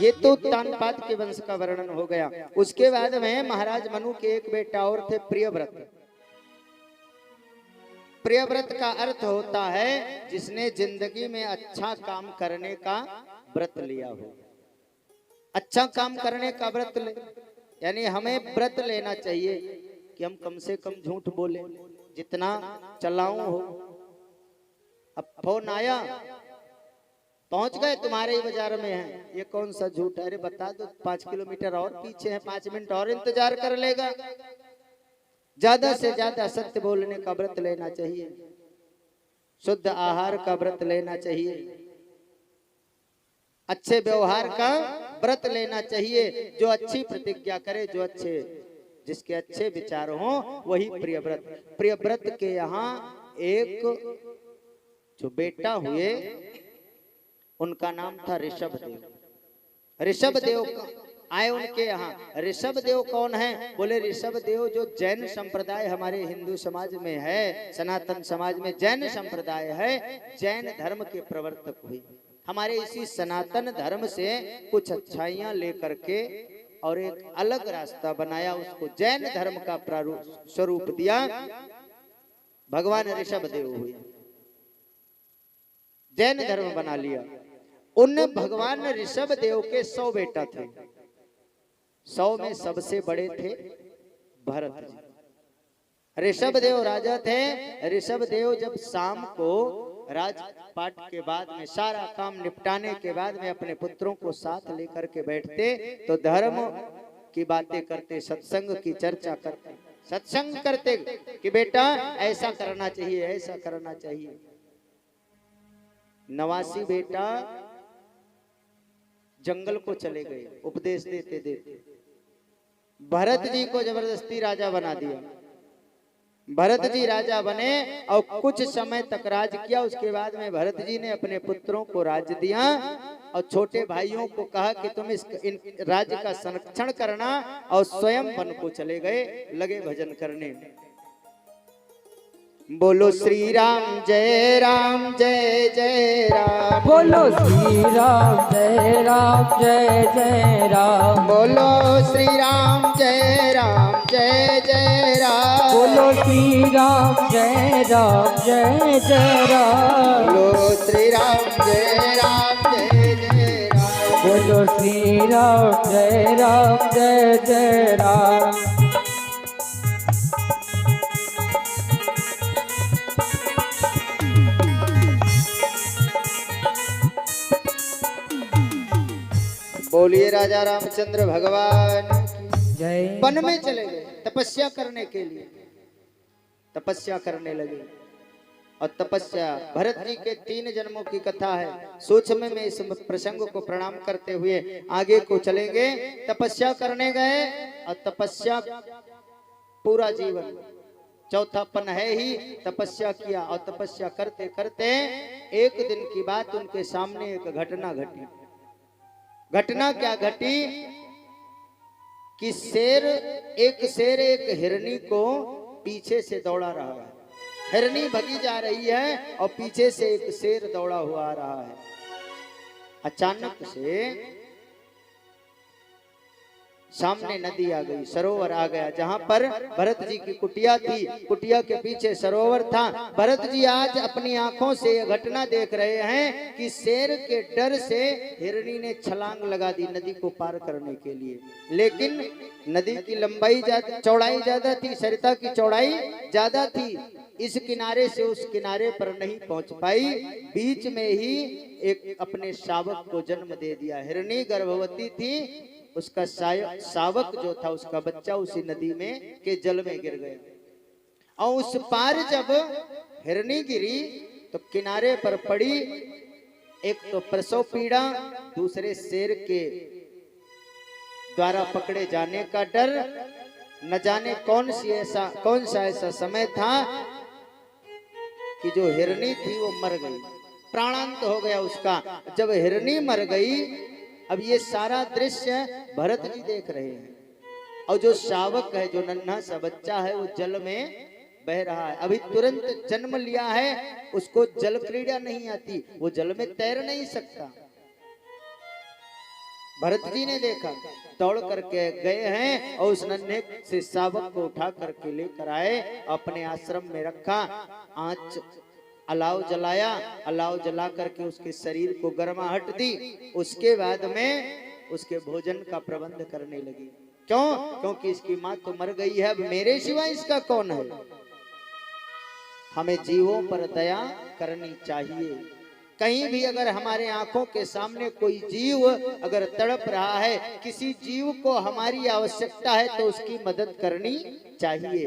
ये तो उत्तानपाद के वंश का वर्णन हो गया। उसके बाद में महाराज मनु के एक बेटा और थे, प्रियव्रत। प्रियव्रत का अर्थ होता है जिसने जिंदगी में अच्छा काम करने का व्रत लिया हो। अच्छा काम करने का व्रत ले, यानी हमें व्रत लेना चाहिए कि हम कम से कम झूठ बोले, जितना चलाऊं हो। अब फोन आया, पहुंच गए, तुम्हारे ही बाजार में है, ये कौन सा झूठ है? अरे बता दो, 5 किलोमीटर और पीछे है, 5 मिनट और इंतजार कर लेगा। ज्यादा से ज्यादा सत्य बोलने का व्रत लेना चाहिए, शुद्ध आहार का व्रत लेना चाहिए, अच्छे व्यवहार का व्रत लेना चाहिए। जो अच्छी प्रतिज्ञा करे, जो अच्छे, जिसके अच्छे विचार हो, वही प्रियव्रत। प्रियव्रत के यहाँ एक जो बेटा हुए, उनका नाम था ऋषभदेव। ऋषभदेव आए उनके यहाँ। ऋषभदेव कौन है? बोले ऋषभदेव जो जैन संप्रदाय हमारे हिंदू समाज में है, सनातन समाज में जैन संप्रदाय है, जैन धर्म के प्रवर्तक हुए। हमारे इसी सनातन धर्म से कुछ अच्छाइयां लेकर के और एक अलग रास्ता बनाया, उसको जैन धर्म का स्वरूप दिया, भगवान ऋषभदेव हुए, जैन धर्म बना लिया। उन भगवान ऋषभदेव के 100 बेटा थे। 100 में सबसे बड़े थे भरत जी। ऋषभदेव राजा थे। ऋषभदेव जब शाम को राजपाट के बाद में सारा काम निपटाने के बाद में अपने पुत्रों को साथ लेकर के बैठते तो धर्म की बातें करते, सत्संग की चर्चा करते, सत्संग करते कि बेटा ऐसा करना चाहिए, ऐसा करना चाहिए। 89 बेटा जंगल को चले गए उपदेश देते देते। भरत जी को जबरदस्ती राजा बना दिया। भरत जी राजा बने और कुछ समय तक राज किया। उसके बाद में भरत जी ने अपने पुत्रों को राज्य दिया और छोटे भाइयों को कहा कि तुम इन राज्य का संरक्षण करना, और स्वयं वन को चले गए, लगे भजन करने। बोलो श्री राम जय राम, जय जय राम। बोलो श्री राम जय राम, जय जय राम। बोलो श्री राम जय राम, जय जय राम। बोलो श्री राम जय राम, जय जय राम। बोलो श्री राम जय राम, जय जय राम। बोलो श्री राम जय राम, जय जय राम। बोलिए राजा रामचंद्र भगवान की जय। वन में चले गए तपस्या करने के लिए। तपस्या करने लगे और तपस्या, भरत जी के 3 जन्मों की कथा है। सूक्ष्म में इस प्रसंग को प्रणाम करते हुए आगे को चलेंगे। तपस्या करने गए और तपस्या पूरा जीवन, चौथापन है ही, तपस्या किया। और तपस्या करते करते एक दिन की बात, उनके सामने एक घटना घटी। घटना क्या घटी कि एक शेर एक हिरनी को पीछे से दौड़ा रहा है। हिरनी भगी जा रही है और पीछे से एक शेर दौड़ा हुआ आ रहा है। अचानक से सामने नदी आ गई, सरोवर आ गया, जहां पर भरत जी की कुटिया थी। कुटिया के पीछे सरोवर था। भरत जी आज अपनी आंखों से यह घटना देख रहे हैं कि शेर के डर से हिरनी ने छलांग लगा दी नदी को पार करने के लिए। लेकिन नदी की लंबाई चौड़ाई ज्यादा थी, सरिता की चौड़ाई ज्यादा थी। इस किनारे से उस किनारे पर नहीं पहुंच पाई। बीच में ही एक अपने शावक को जन्म दे दिया। हिरनी गर्भवती थी, उसका शावक जो था, उसका बच्चा उसी नदी में के जल में गिर गया। और उस पार जब हिरनी गिरी तो किनारे पर पड़ी। एक तो प्रसव पीड़ा, दूसरे शेर के द्वारा पकड़े जाने का डर। न जाने कौन सा ऐसा समय था कि जो हिरनी थी वो मर गई, प्राणांत हो गया उसका। जब हिरनी मर गई, अब ये सारा दृश्य भरत जी देख रहे हैं और जो शावक है, जो नन्हा सा बच्चा है, वो जल में बह रहा है। अभी तुरंत जन्म लिया है, उसको जल क्रीड़ा नहीं आती, वो जल में तैर नहीं सकता। भरत जी ने देखा, दौड़ करके गए हैं और उस नन्हे से शावक को उठा करके लेकर आए, अपने आश्रम में रखा, आंच अलाव जलाया, अलाव जला करके उसके शरीर को गर्माहट दी, उसके बाद में उसके भोजन का प्रबंध करने लगी। क्यों? क्योंकि इसकी माँ तो मर गई है, अब मेरे सिवा इसका कौन है। हमें जीवों पर दया करनी चाहिए। कहीं भी अगर हमारे आंखों के सामने कोई जीव अगर तड़प रहा है, किसी जीव को हमारी आवश्यकता है तो उसकी मदद करनी चाहिए।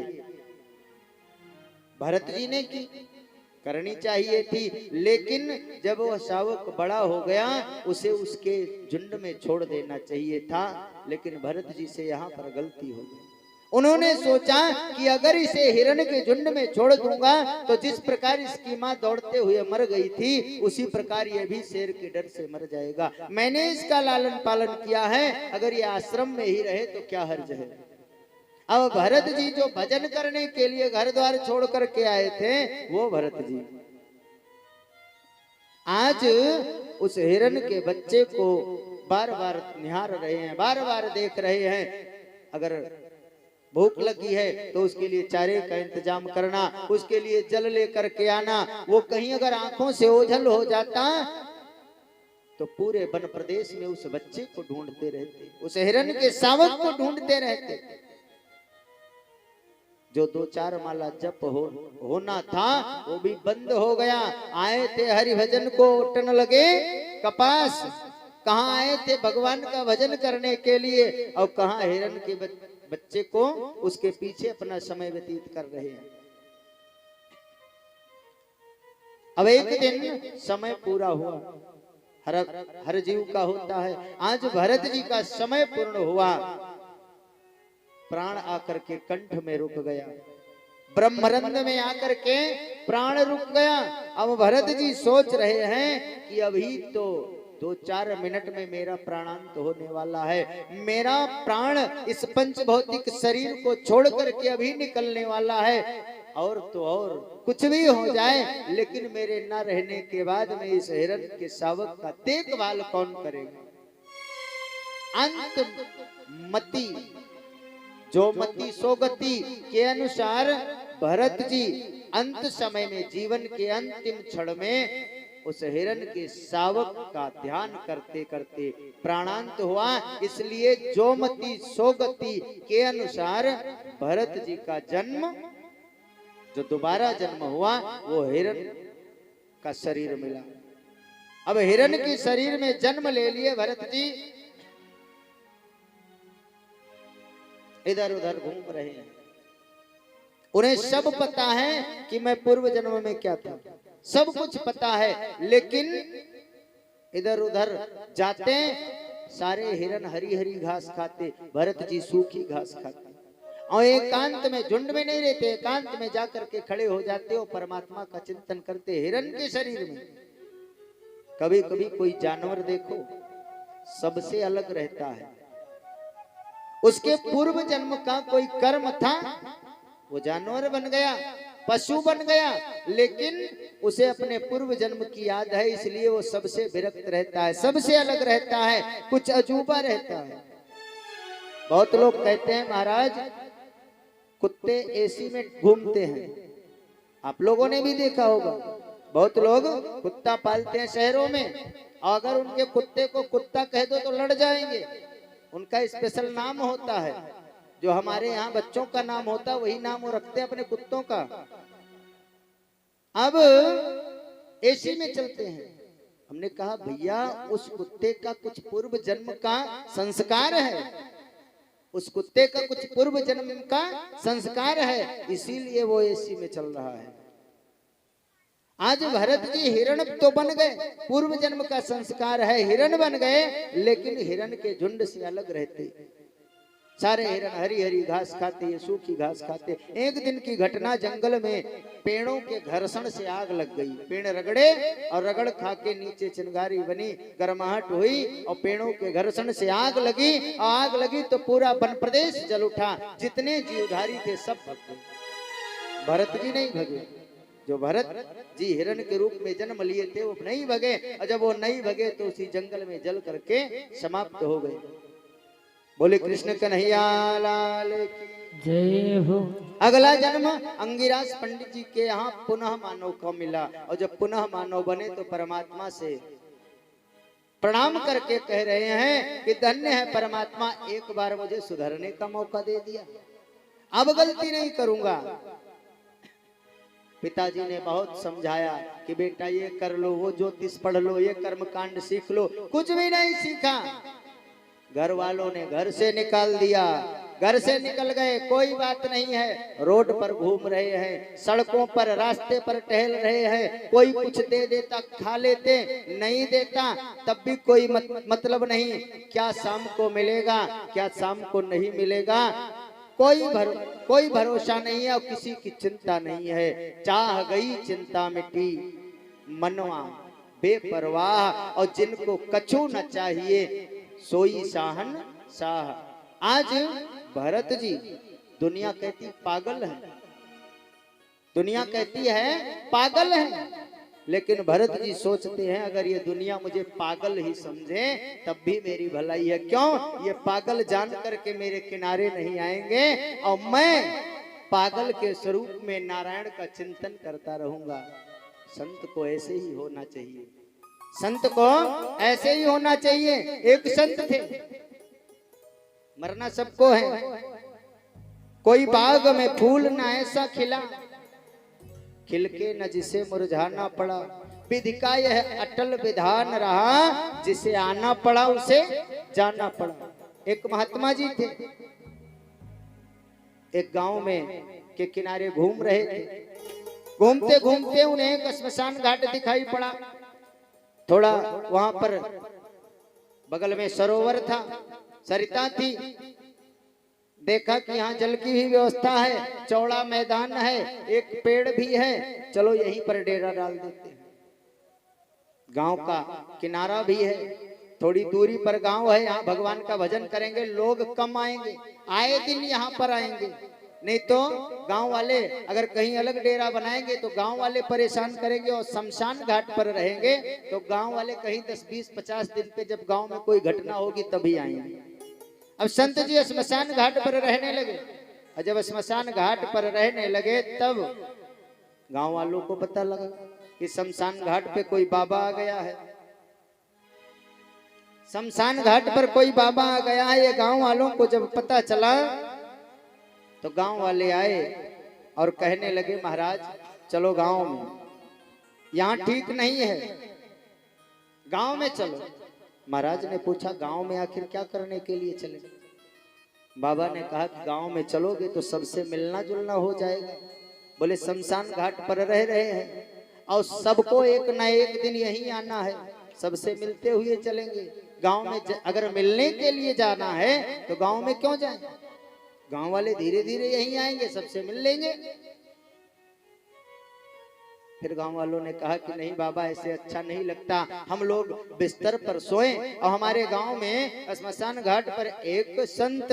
भरत जी ने की, करनी चाहिए थी, लेकिन जब वह शावक बड़ा हो गया उसे उसके झुंड में छोड़ देना चाहिए था, लेकिन भरत जी से यहाँ पर गलती हो गई। उन्होंने सोचा कि अगर इसे हिरण के झुंड में छोड़ दूंगा तो जिस प्रकार इसकी माँ दौड़ते हुए मर गई थी उसी प्रकार ये भी शेर के डर से मर जाएगा। मैंने इसका लालन पालन किया है, अगर ये आश्रम में ही रहे तो क्या हर्ज है। अब भरत जी जो भजन करने के लिए घर द्वार छोड़ करके आए थे, वो भरत जी आज उस हिरण के बच्चे को बार बार निहार रहे हैं, बार बार देख रहे हैं। अगर भूख लगी है तो उसके लिए चारे का इंतजाम करना, उसके लिए जल लेकर के आना। वो कहीं अगर आंखों से ओझल हो जाता तो पूरे वन प्रदेश में उस बच्चे को ढूंढते रहते, उस हिरण के शावक को ढूंढते रहते। जो 2-4 माला जप होना था वो भी बंद हो गया। आए थे हरि भजन को उठन लगे कपास, कहाँ आए थे भगवान का भजन करने के लिए, और कहाँ हिरण के बच्चे को उसके पीछे अपना समय व्यतीत कर रहे हैं। अब एक दिन समय पूरा हुआ, हर जीव का होता है। आज भरत जी का समय पूर्ण हुआ, प्राण आकर के कंठ में रुक गया, ब्रह्मरंध में आकर के प्राण रुक गया। अब भरत जी सोच रहे हैं कि अभी तो 2-4 मिनट में मेरा प्राणांत होने वाला है, मेरा प्राण इस पंच भौतिक शरीर को छोड़ करके अभी निकलने वाला है, और तो और कुछ भी हो जाए लेकिन मेरे न रहने के बाद में इस हिरण के शावक का देखभाल कौन करेगा। अंत मति जो मति सो गति के अनुसार भरत जी अंत समय में, जीवन के अंतिम क्षण में उस हिरण के शावक का ध्यान करते करते प्राणांत हुआ। इसलिए जो मति सो गति के अनुसार भरत जी का जन्म, जो दोबारा जन्म हुआ, वो हिरण का शरीर मिला। अब हिरण के शरीर में जन्म ले लिए भरत जी, इधर उधर घूम रहे हैं। उन्हें सब पता है कि मैं पूर्व जन्म में क्या था, सब कुछ पता है, लेकिन इधर उधर जाते सारे हिरण हरी हरी घास खाते, भरत जी सूखी घास खाते, और एकांत में, झुंड में नहीं रहते, एकांत में जाकर के खड़े हो जाते और परमात्मा का चिंतन करते हिरण के शरीर में। कभी कभी कोई जानवर देखो सबसे अलग रहता है, उसके पूर्व जन्म का कोई कर्म था, वो जानवर बन गया, पशु बन गया, लेकिन उसे अपने पूर्व जन्म की याद है, इसलिए वो सबसे विरक्त रहता है, सबसे अलग रहता है, कुछ अजूबा रहता है। बहुत लोग कहते हैं महाराज कुत्ते एसी में घूमते हैं, आप लोगों ने भी देखा होगा, बहुत लोग कुत्ता पालते हैं शहरों में, और अगर उनके कुत्ते को कुत्ता कह दो तो लड़ जाएंगे। उनका स्पेशल नाम होता है, जो हमारे यहाँ बच्चों का नाम होता है वही नाम वो रखते हैं अपने कुत्तों का। अब एसी में चलते हैं, हमने कहा भैया उस कुत्ते का कुछ पूर्व जन्म का संस्कार है, उस कुत्ते का कुछ पूर्व जन्म का संस्कार है, इसीलिए वो एसी में चल रहा है। आज भरत जी हिरण तो बन गए, पूर्व जन्म का संस्कार है, हिरण बन गए, लेकिन हिरण के झुंड से अलग रहते। सारे हिरण हरी हरी घास खाते, ये सूखी घास खाते। एक दिन की घटना, जंगल में पेड़ों के घर्षण से आग लग गई, पेड़ रगड़े और रगड़ खा के नीचे चिंगारी बनी, गर्माहट हुई और पेड़ों के घर्षण से आग लगी, और आग लगी तो पूरा वन प्रदेश जल उठा, जितने जीवधारी थे सब भग गए, भरत जी नहीं भगे। जो भरत जी हिरण के रूप में जन्म लिए थे वो नहीं भगे, और जब वो नहीं भगे तो उसी जंगल में जल करके समाप्त हो गए। बोले कृष्ण कन्हैया लाल की जय हो। अगला जन्म अंगिराज पंडित जी के यहाँ पुनः मानव को मिला, और जब पुनः मानव बने तो परमात्मा से प्रणाम करके कह रहे हैं कि धन्य है परमात्मा, एक बार मुझे सुधरने का मौका दे दिया, अब गलती नहीं करूंगा। पिताजी ने बहुत समझाया कि बेटा ये कर लो, वो ज्योतिष पढ़ लो, ये कर्म कांड सीख लो, कुछ भी नहीं सीखा। घर वालों ने घर से निकाल दिया, घर से निकल गए, कोई बात नहीं है, रोड पर घूम रहे हैं, सड़कों पर रास्ते पर टहल रहे हैं, कोई कुछ दे देता खा लेते, नहीं देता तब भी कोई मतलब नहीं, क्या शाम को मिलेगा क्या शाम को नहीं मिलेगा, कोई भरोसा नहीं है और किसी की चिंता नहीं है। चाह गई चिंता मिटी मनवा बेपरवाह, और जिनको कछु न चाहिए सोई शाहन शाह। आज भरत जी दुनिया कहती पागल है, दुनिया कहती है पागल है, लेकिन भरत जी सोचते हैं अगर ये दुनिया मुझे पागल ही समझे तब भी मेरी भलाई है। क्यों? ये पागल जान करके मेरे किनारे नहीं आएंगे और मैं पागल के स्वरूप में नारायण का चिंतन करता रहूंगा। संत को ऐसे ही होना चाहिए, संत को ऐसे ही होना चाहिए। एक संत थे, मरना सबको है, कोई बाग में फूल न ऐसा खिला खिलके न जिसे मुरझाना पड़ा, विधि का यह अटल विधान रहा, जिसे आना पड़ा उसे जाना पड़ा। एक महात्मा जी थे, एक गांव में के किनारे घूम रहे थे, घूमते घूमते उन्हें एक श्मशान घाट दिखाई पड़ा। थोड़ा वहां पर बगल में सरोवर था, सरिता थी, देखा कि यहाँ जल की भी व्यवस्था है, चौड़ा मैदान है, एक पेड़ भी है, चलो यहीं पर डेरा डाल देते हैं। गांव का किनारा भी है, थोड़ी दूरी पर गांव है, यहाँ भगवान का भजन करेंगे, लोग कम आएंगे, आए दिन यहाँ पर आएंगे, नहीं तो गांव वाले अगर कहीं अलग डेरा बनाएंगे तो गांव वाले परेशान करेंगे, और शमशान घाट पर रहेंगे तो गांव वाले कहीं 10, 20, 50 दिन पे जब गांव में कोई घटना होगी तभी आएंगे। अब संत जी श्मशान घाट पर रहने लगे, और जब श्मशान घाट पर रहने लगे तब गांव वालों को पता लगा कि शमशान घाट पे कोई बाबा आ गया है, शमशान घाट पर कोई बाबा आ गया है। ये गांव वालों को जब पता चला तो गांव वाले आए और कहने लगे महाराज चलो गांव में, यहाँ ठीक नहीं है, गांव में चलो। महाराज ने पूछा गांव में आखिर क्या करने के लिए चले? बाबा ने कहा कि गांव में चलोगे तो सबसे मिलना जुलना हो जाएगा। बोले शमशान घाट पर रह रहे हैं और सबको एक ना एक दिन यहीं आना है, सबसे मिलते हुए चलेंगे। गांव में अगर मिलने के लिए जाना है तो गांव में क्यों जाएं? गांव वाले धीरे धीरे यहीं आएंगे, सबसे मिल लेंगे। फिर गांव वालों ने कहा कि नहीं बाबा ऐसे अच्छा नहीं लगता, हम लोग बिस्तर पर सोएं, और हमारे गांव में श्मशान घाट पर एक संत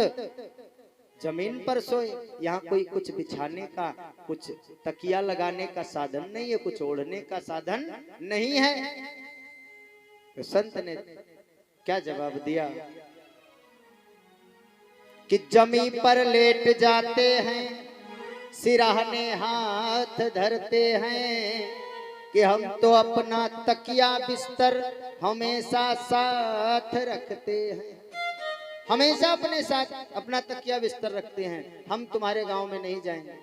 जमीन पर सोए, यहाँ कोई कुछ बिछाने का, कुछ तकिया लगाने का साधन नहीं है, कुछ ओढ़ने का साधन नहीं है। तो संत ने क्या जवाब दिया कि जमी पर लेट जाते हैं, सिराहने हाथ धरते हैं, कि हम तो अपना तकिया बिस्तर हमेशा साथ रखते हैं, हमेशा अपने साथ अपना तकिया बिस्तर रखते हैं, हम तुम्हारे गांव में नहीं जाएंगे।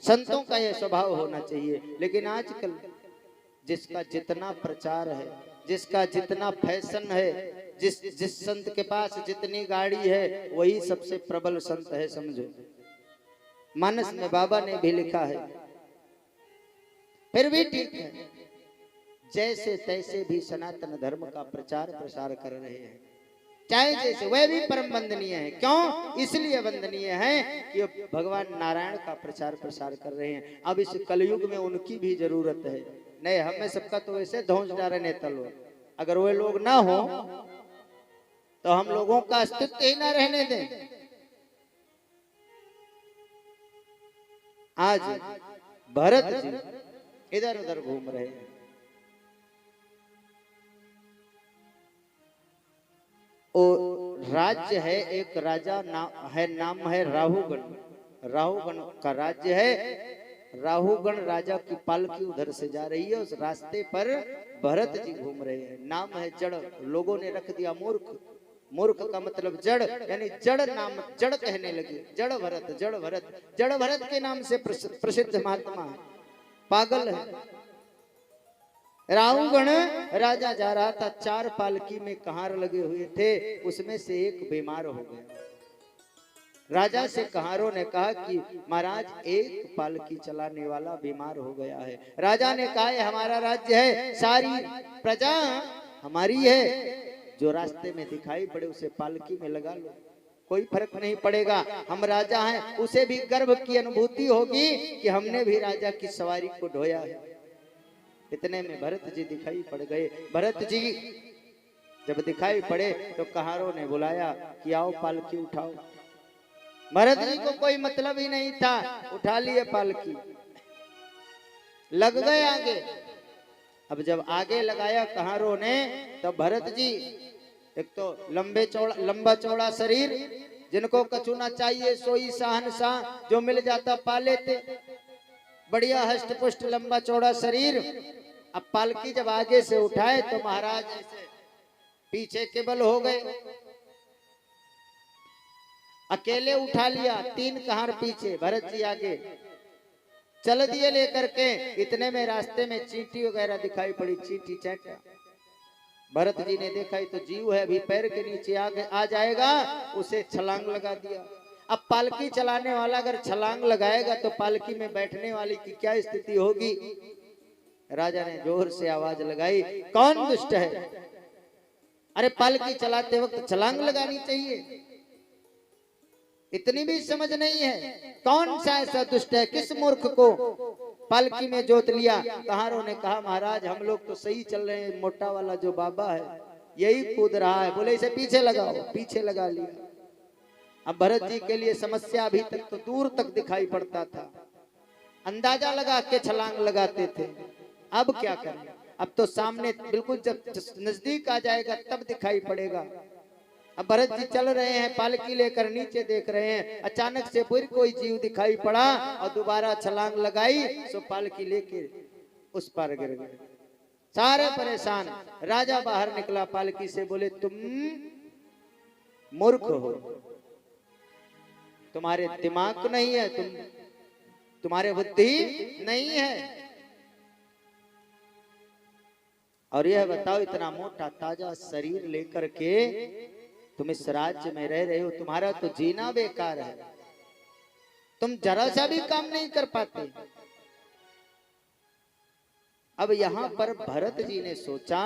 संतों का यह स्वभाव होना चाहिए। लेकिन आजकल जिसका जितना प्रचार है, जिसका जितना फैशन है, जिस संत के पास जितनी गाड़ी है वही सबसे प्रबल संत है, समझो। मानस में बाबा ने भी लिखा है, फिर भी ठीक है, जैसे तैसे भी सनातन धर्म का प्रचार प्रसार कर रहे हैं, चाहे जैसे, वह भी परम वंदनीय है। क्यों? इसलिए वंदनीय है कि भगवान नारायण का प्रचार प्रसार कर रहे हैं। अब इस कलयुग में उनकी भी जरूरत है। नहीं, हमें सबका तो वैसे धौंस डाले नेता लोग, अगर वे लोग ना हो तो हम लोगों का अस्तित्व ही ना रहने दें। आज भरत जी इधर उधर घूम रहे हैं। और राज्य है, एक राजा नाम है राहुगण। राहुगण का राज्य है। राहुगण राजा की पालकी उधर से जा रही है, उस रास्ते पर भरत जी घूम रहे हैं। नाम है जड़, लोगों ने रख दिया मूर्ख। मूर्ख का मतलब जड़, यानी जड़ नाम, जड़ कहने लगे। जड़ भरत, जड़ भरत, जड़ भरत के नाम से प्रसिद्ध महात्मा है, पागल है। राहुगण राजा जा रहा था, 4 पालकी में कहार लगे हुए थे, उसमें से एक बीमार हो गया। राजा से कहारों ने कहा कि महाराज एक पालकी चलाने वाला बीमार हो गया है। राजा ने कहा हमारा राज्य है, सारी प्रजा हमारी है, जो रास्ते में दिखाई पड़े उसे पालकी में लगा लो, कोई फर्क नहीं पड़ेगा, हम राजा हैं। उसे भी गर्व की अनुभूति होगी कि हमने भी राजा की सवारी को ढोया है। इतने में भरत जी दिखाई पड़ गए। भरत जी जब दिखाई पड़े तो कहारों ने बुलाया कि आओ पालकी उठाओ। भरत जी को कोई मतलब ही नहीं था, उठा लिए पालकी, लग गए आगे। अब जब आगे लगाया कहारों ने, तब भरत जी, एक तो लंबा चौड़ा शरीर, जिनको कचूना चाहिए सोई शहंशाह, जो मिल जाता पा लेते, बढ़िया हष्ट पुष्ट लंबा चौड़ा शरीर। अब पालकी जब आगे से उठाए तो महाराज ऐसे पीछे केबल हो गए, अकेले उठा लिया, 3 कहार पीछे, भरत जी आगे चल दिए लेकर के। इतने में रास्ते में चींटी वगैरह दिखाई पड़ी, चींटी चैटा। भरत जी ने देखा तो जीव है, अभी पैर के नीचे आ जाएगा, उसे छलांग लगा दिया। अब पालकी चलाने वाला अगर छलांग लगाएगा तो पालकी में बैठने वाली की क्या स्थिति होगी। राजा ने जोर से आवाज लगाई, कौन दुष्ट है? अरे पालकी चलाते वक्त छलांग लगानी चाहिए, इतनी भी समझ नहीं है। कौन सा ऐसा दुष्ट है, किस मूर्ख को पालकी में जोत लिया? कहारों ने कहा महाराज हम लोग तो सही चल रहे हैं, मोटा वाला जो बाबा है यही कूद रहा है। बोले इसे पीछे लगाओ, पीछे लगा लिया। अब भरत जी के लिए समस्या अभी तक तो दूर तक दिखाई पड़ता था, अंदाजा लगा के छलांग लगाते थे। अब क्या करें, अब तो सामने बिल्कुल जब नजदीक आ जाएगा तब दिखाई पड़ेगा। अब भरत जी चल रहे हैं, पालकी लेकर नीचे देख रहे हैं, अचानक से फिर कोई जीव दिखाई पड़ा और दोबारा छलांग लगाई, सो पालकी लेके उस पार गिर गए। सारे परेशान। राजा बाहर निकला पालकी से, बोले तुम मूर्ख हो, तुम्हारे दिमाग नहीं है, तुम्हारे बुद्धि नहीं है। और यह बताओ इतना मोटा ताजा शरीर लेकर के तुम इस राज्य में रह रहे हो, तुम्हारा तो जीना बेकार है, तुम जरा सा भी काम नहीं कर पाते। अब यहां पर भरत जी ने सोचा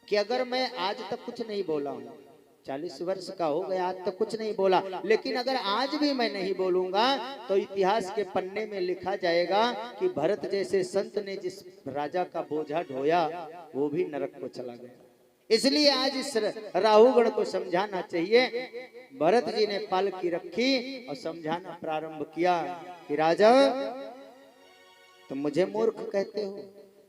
कि अगर मैं आज तक कुछ नहीं बोला हूं, 40 वर्ष का हो गया, आज तक कुछ नहीं बोला, लेकिन अगर आज भी मैं नहीं बोलूंगा तो इतिहास के पन्ने में लिखा जाएगा कि भरत जैसे संत ने जिस राजा का बोझा ढोया वो भी नरक को चला गया। इसलिए आज इस राहुगण को समझाना चाहिए। भरत जी ने पालकी रखी और समझाना प्रारंभ किया कि राजा तुम मुझे मूर्ख कहते हो,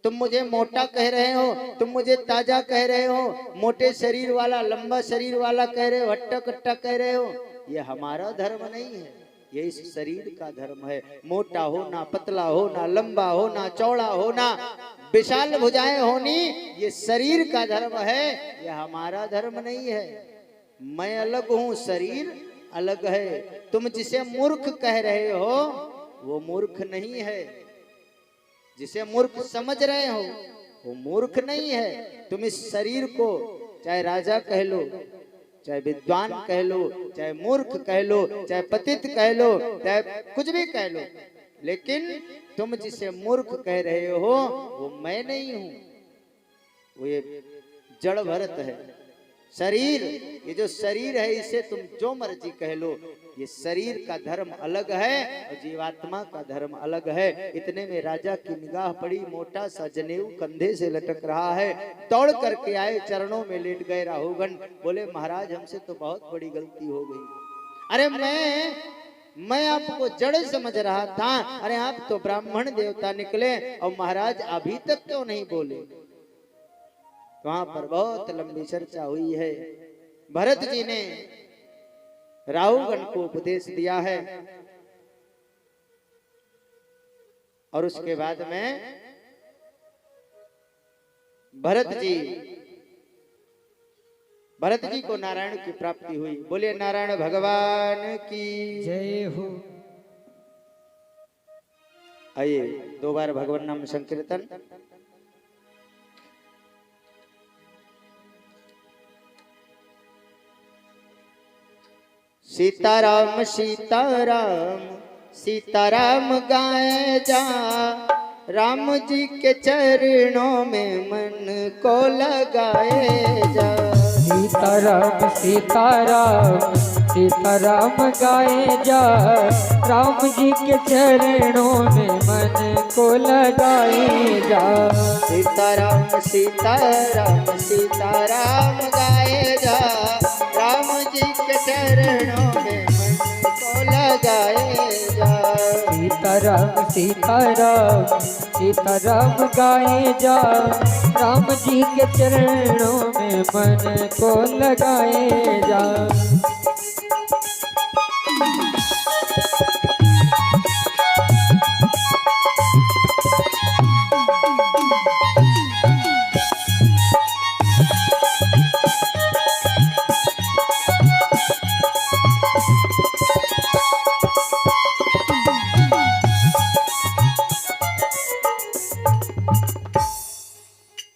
तुम मुझे मोटा कह रहे हो, तुम मुझे ताजा कह रहे हो, मोटे शरीर वाला, लंबा शरीर वाला कह रहे हो, हट्टा कट्टा कह रहे हो। ये हमारा धर्म नहीं है, ये इस शरीर का धर्म है। मोटा होना, पतला होना, लंबा होना, चौड़ा होना, विशाल भुजाएं होनी, ये शरीर का धर्म है, ये हमारा धर्म नहीं है। मैं अलग हूं, शरीर अलग है। तुम जिसे मूर्ख कह रहे हो वो मूर्ख नहीं है, जिसे मूर्ख समझ रहे हो वो मूर्ख नहीं है। तुम इस शरीर को चाहे राजा कह लो, चाहे विद्वान कह लो, चाहे मूर्ख कह लो, चाहे पतित कह लो, चाहे कुछ भी कह लो, लेकिन तुम जिसे मूर्ख कह रहे हो वो मैं नहीं हूं, वो ये जड़ भरत है। शरीर, ये जो शरीर है इसे तुम जो मर्जी कह लो, ये शरीर का धर्म अलग है और जीवात्मा का धर्म अलग है। इतने में राजा की निगाह पड़ी, मोटा सा जनेऊ कंधे से लटक रहा है। दौड़ करके आए, चरणों में लेट गए राहुगण। बोले महाराज हमसे तो बहुत बड़ी गलती हो गई। अरे मैं आपको जड़ समझ रहा था, अरे आप तो ब्राह्मण देवता निकले और महाराज अभी तक क्यों नहीं बोले। वहां पर बहुत लंबी चर्चा हुई है। भरत जी ने राहुगण को उपदेश दिया है और उसके बाद में भरत जी को नारायण की प्राप्ति हुई। बोले नारायण भगवान की जय हो। आइए 2 बार भगवान नाम संकीर्तन। सीताराम सीताराम सीताराम गाए जा, राम जी के चरणों में मन को लगाए जा। सीताराम सीताराम सीताराम गाए जा, राम जी के चरणों में मन को लगाए जा। सीताराम सीताराम सीताराम गाए जा, राम जी के चरणों में मन को लगाए जा। सीताराम सीताराम सीताराम गाए जा, राम जी के चरणों में मन को लगाए जा।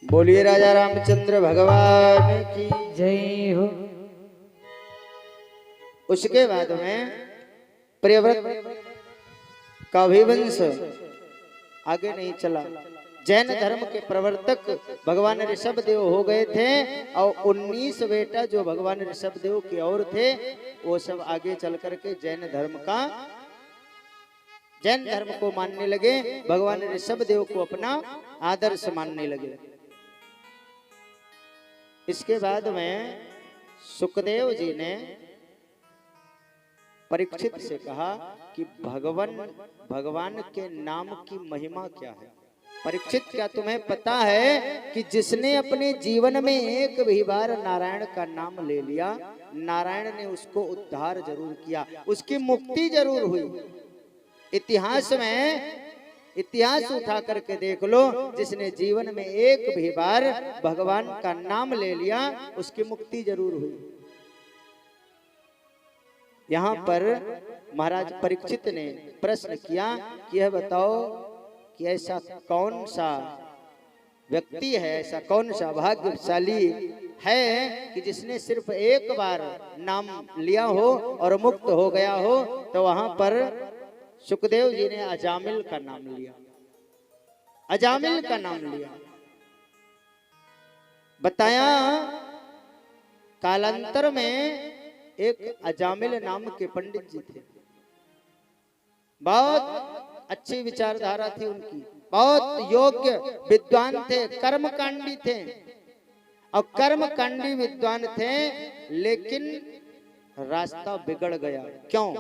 बोलिए राजा रामचंद्र भगवान की जय हो। उसके बाद में प्रियव्रत का भी वंश आगे नहीं चला। जैन धर्म के प्रवर्तक भगवान ऋषभ देव हो गए थे और 19 बेटा जो भगवान ऋषभ देव की और थे वो सब आगे चल करके जैन धर्म को मानने लगे। भगवान ऋषभ देव को अपना आदर्श मानने लगे। इसके बाद में सुखदेव जी ने परीक्षित से कहा कि भगवान के नाम की महिमा क्या है। परीक्षित, क्या तुम्हें पता है कि जिसने अपने जीवन में एक भी बार नारायण का नाम ले लिया, नारायण ने उसको उद्धार जरूर किया, उसकी मुक्ति जरूर हुई। इतिहास उठा करके देख लो, जिसने जीवन में एक भी बार भगवान का नाम ले लिया उसकी मुक्ति जरूर हुई। यहाँ पर महाराज परीक्षित ने प्रश्न किया कि यह बताओ कि ऐसा कौन सा व्यक्ति है, ऐसा कौन सा भाग्यशाली है कि जिसने सिर्फ एक बार नाम लिया हो और मुक्त हो गया हो। तो वहां पर सुखदेव जी ने अजामिल का नाम लिया। अजामिल का नाम लिया। बताया कालांतर में एक अजामिल नाम के पंडित जी थे। बहुत अच्छी विचारधारा थी उनकी, बहुत योग्य विद्वान थे, कर्मकांडी थे। और कर्मकांडी विद्वान थे, लेकिन रास्ता बिगड़ गया। क्यों?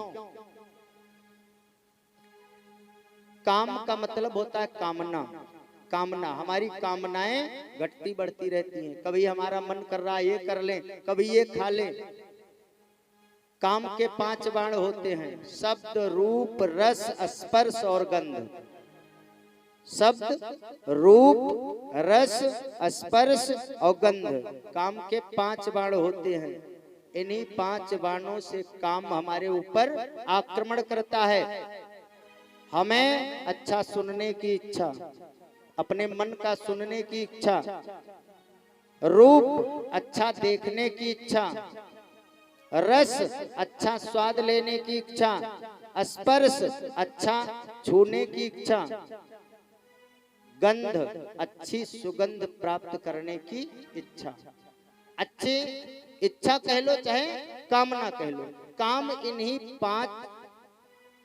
काम का मतलब होता है कामना। हमारी कामनाएं घटती बढ़ती रहती हैं। कभी हमारा मन कर रहा है ये कर लें, कभी ये खा लें। काम के 5 बाण होते हैं: शब्द, रूप, रस, स्पर्श और गंध। शब्द, रूप, रस, स्पर्श और गंध, काम के 5 बाण होते हैं। इन्हीं 5 बाणों से काम हमारे ऊपर आक्रमण करता है। हमें अच्छा सुनने की इच्छा, अपने मन का सुनने की इच्छा, रूप अच्छा देखने की इच्छा, रस अच्छा स्वाद लेने की इच्छा, स्पर्श अच्छा छूने की इच्छा, गंध अच्छी सुगंध प्राप्त करने की इच्छा। अच्छी इच्छा कह लो चाहे कामना कह लो, काम इन्हीं 5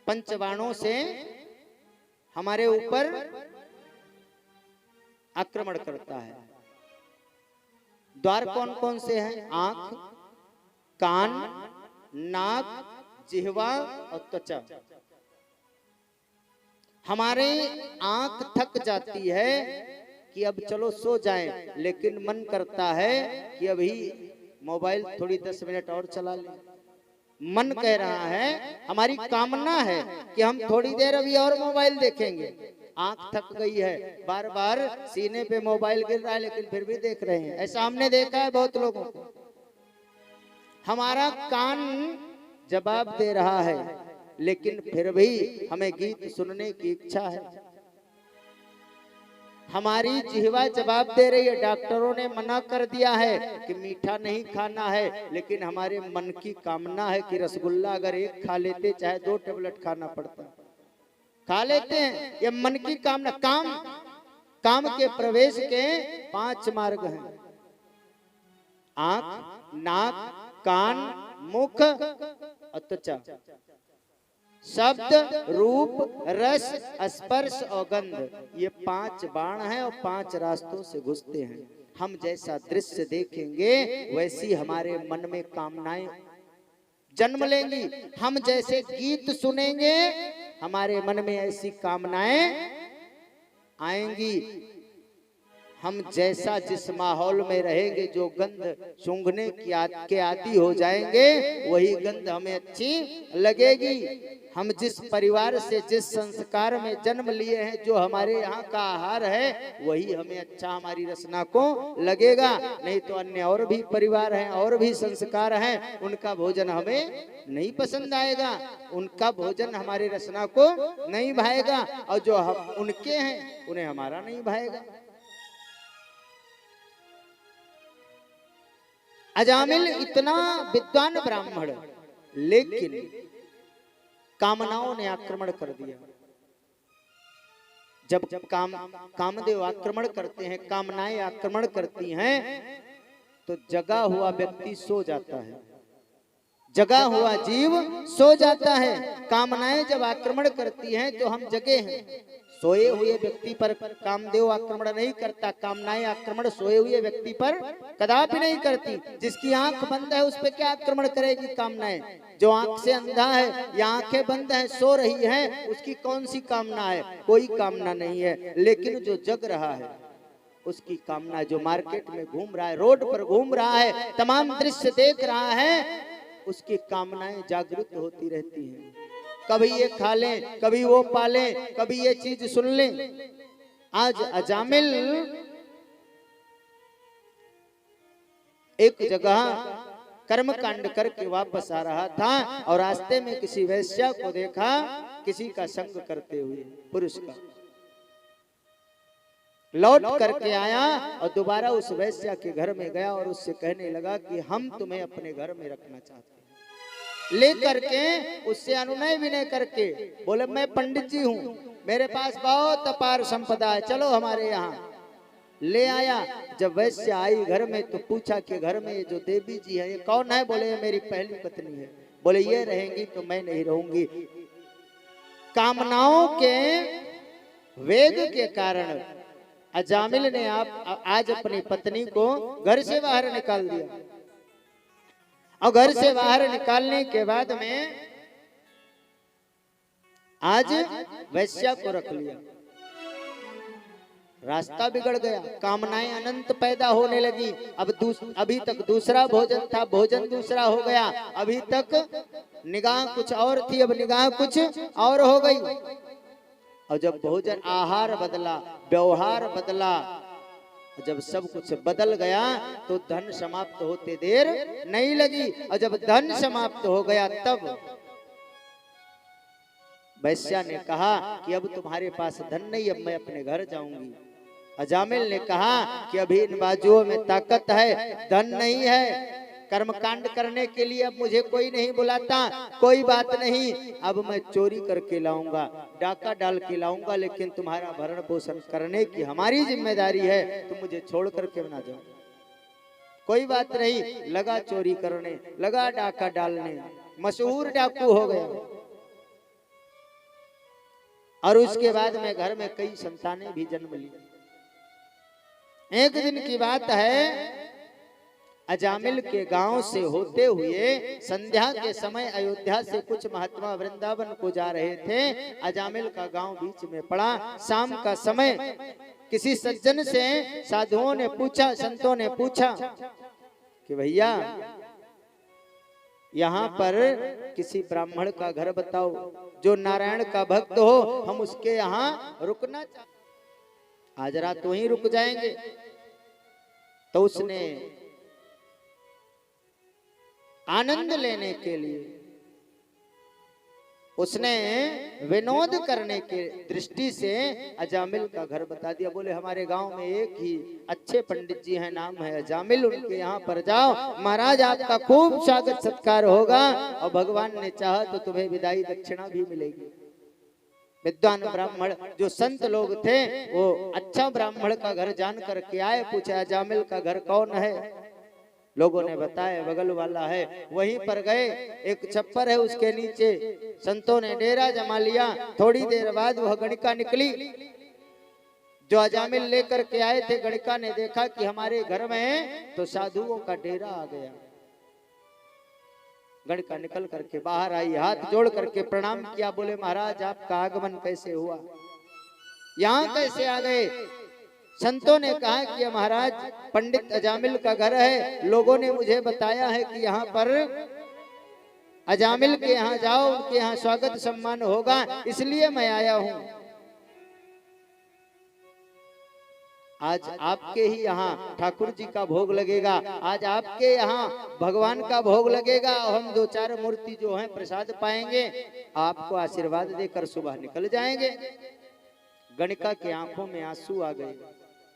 पंचबाणों से हमारे ऊपर आक्रमण करता है। द्वार कौन कौन से हैं? आंख, कान, नाक, जिह्वा और त्वचा। हमारे आंख थक जाती है कि अब चलो सो जाएं, लेकिन मन करता है कि अभी मोबाइल थोड़ी 10 मिनट और चला लें। मन कह रहा है, हमारी कामना है कि हम थोड़ी देर अभी और मोबाइल देखेंगे। आंख थक गई है, बार बार सीने पे मोबाइल गिर रहा है, लेकिन फिर भी देख रहे हैं। ऐसा हमने देखा है बहुत लोगों को। हमारा कान जवाब दे रहा है, लेकिन फिर भी हमें गीत सुनने की इच्छा है। हमारी जिह्वा जवाब दे रही है, डॉक्टरों ने मना कर दिया है कि मीठा नहीं खाना है, लेकिन हमारे मन की कामना है कि रसगुल्ला अगर एक खा लेते चाहे 2 टेबलेट खाना पड़ता, खा लेते हैं। ये मन की कामना। काम के प्रवेश के 5 मार्ग हैं। आंख, नाक, कान, मुख और त्वचा। शब्द, रूप, रस, स्पर्श और गंध, ये 5 बाण हैं और 5 रास्तों से घुसते हैं। हम जैसा दृश्य देखेंगे वैसी हमारे मन में कामनाएं जन्म लेंगी। हम जैसे गीत सुनेंगे हमारे मन में ऐसी कामनाएं आएंगी। हम जैसा जिस माहौल में रहेंगे, जो गंध सूंघने के आदी हो जाएंगे, वही गंध हमें अच्छी लगेगी। हम जिस परिवार से, जिस संस्कार में जन्म लिए हैं, जो हमारे यहाँ का आहार है, वही हमें अच्छा हमारी रचना को लगेगा। नहीं तो अन्य और भी परिवार हैं, और भी संस्कार हैं, उनका भोजन हमें नहीं पसंद आएगा, उनका भोजन हमारी रचना को नहीं भाएगा, और जो हम उनके हैं उन्हें हमारा नहीं भाएगा। अजामिल इतना विद्वान ब्राह्मण, लेकिन कामनाओं ने आक्रमण कर दिया। जब कामदेव आक्रमण करते हैं, कामनाएं आक्रमण करती हैं, तो जगा हुआ व्यक्ति सो जाता है, जगा हुआ जीव सो जाता है। कामनाएं जब आक्रमण करती हैं तो हम जगे हैं। सोए हुए व्यक्ति पर कामदेव आक्रमण नहीं करता, कामनाएं आक्रमण सोए हुए व्यक्ति पर कदापि नहीं करती। जिसकी आंख बंद है उस पर क्या आक्रमण करेगी कामनाएं? जो आंख से अंधा है या आंखें बंद है, सो रही है, उसकी कौन सी कामना है? कोई कामना नहीं है। लेकिन जो जग रहा है उसकी कामना, जो मार्केट में घूम रहा है, रोड पर घूम रहा है, तमाम दृश्य देख रहा है, उसकी कामनाएं जागृत होती रहती हैं। कभी ये खा लें, कभी वो पा लें, कभी ये चीज सुन लें। आज अजामिल एक जगह कर्म कांड करके वापस आ रहा था और रास्ते में किसी वैश्या को देखा, किसी का संग करते हुए, पुरुष का। लौट करके आया और दोबारा उस वैश्या के घर में गया और उससे कहने लगा कि हम तुम्हें अपने घर में रखना चाहते हैं। लेकर के उससे अनुनय विनय करके बोले, मैं पंडित जी हूँ, मेरे पास बहुत अपार संपदा है, चलो हमारे यहाँ। ले आया। जब वैश्य आई घर में तो पूछा कि घर में ये जो देवी जी है ये कौन है? बोले, ये मेरी पहली पत्नी है। बोले, ये रहेंगी तो मैं नहीं रहूंगी। कामनाओं के वेग के कारण अजामिल ने आज अपनी पत्नी को घर से बाहर निकाल दिया, और घर से बाहर निकालने के बाद में आज वैश्या को रख लिया। रास्ता बिगड़ गया, कामनाएं अनंत पैदा होने लगी। अभी तक दूसरा भोजन था, भोजन दूसरा हो गया। अभी तक निगाह कुछ और थी, अब निगाह कुछ और हो गई। और जब भोजन, आहार बदला, व्यवहार बदला, जब सब कुछ बदल गया तो धन समाप्त होते देर नहीं लगी। और जब धन समाप्त हो गया तब वैश्या ने कहा कि अब तुम्हारे पास धन नहीं, अब मैं अपने घर जाऊंगी। अजामिल ने कहा कि अभी इन बाजुओं में ताकत है, धन नहीं है, कर्मकांड करने के लिए अब मुझे कोई नहीं बुलाता। कोई बात नहीं, अब मैं चोरी करके लाऊंगा, डाका डाल के लाऊंगा, लेकिन तुम्हारा भरण पोषण करने की हमारी जिम्मेदारी है, तुम मुझे छोड़ करके ना जाओ। कोई बात नहीं, लगा चोरी करने, लगा डाका डालने, मशहूर डाकू हो गया। और उसके बाद में घर में कई संतानें भी जन्म ली। एक दिन की बात है, अजामिल के गांव से होते हुए संध्या के समय अयोध्या से कुछ महात्मा वृंदावन को जा रहे थे। अजामिल का गांव बीच में पड़ा। शाम का समय किसी सज्जन से साधुओं ने पूछा, संतों ने पूछा कि भैया यहाँ पर किसी ब्राह्मण का घर बताओ जो नारायण का भक्त हो, हम उसके यहाँ रुकना चाहते, आज रात वहीं रुक जाएंगे। तो उसने आनंद लेने के लिए, उसने विनोद करने के दृष्टि से अजामिल का घर बता दिया। बोले हमारे गांव में एक ही अच्छे पंडित जी हैं, नाम है अजामिल, उनके यहाँ पर जाओ, महाराज आपका खूब स्वागत सत्कार होगा और भगवान ने चाहा तो तुम्हें विदाई दक्षिणा भी मिलेगी। विद्वान ब्राह्मण जो संत लोग थे वो अच्छा ब्राह्मण का घर जान करके आए। पूछा अजामिल का घर कौन है? लोगों ने बताया बगल वाला है। वहीं पर गए, एक छप्पर है उसके नीचे संतों ने डेरा जमा लिया। थोड़ी देर बाद वह गणिका निकली जो अजामिल लेकर के आए थे। गणिका ने देखा कि हमारे घर में तो साधुओं का डेरा आ गया। गणिका निकल करके बाहर आई, हाथ जोड़ करके प्रणाम किया। बोले महाराज आपका आगमन कैसे हुआ, यहाँ कैसे आ गए? संतों ने कहा कि महाराज पंडित अजामिल का घर है, लोगों ने मुझे बताया है कि यहाँ पर अजामिल के यहाँ जाओ, उनके यहाँ स्वागत सम्मान होगा, इसलिए मैं आया हूँ। आज आपके ही यहाँ ठाकुर जी का भोग लगेगा, आज आपके यहाँ भगवान का भोग लगेगा और हम दो चार मूर्ति जो हैं प्रसाद पाएंगे, आपको आशीर्वाद देकर सुबह निकल जाएंगे। गणिका के आंखों में आंसू आ गए।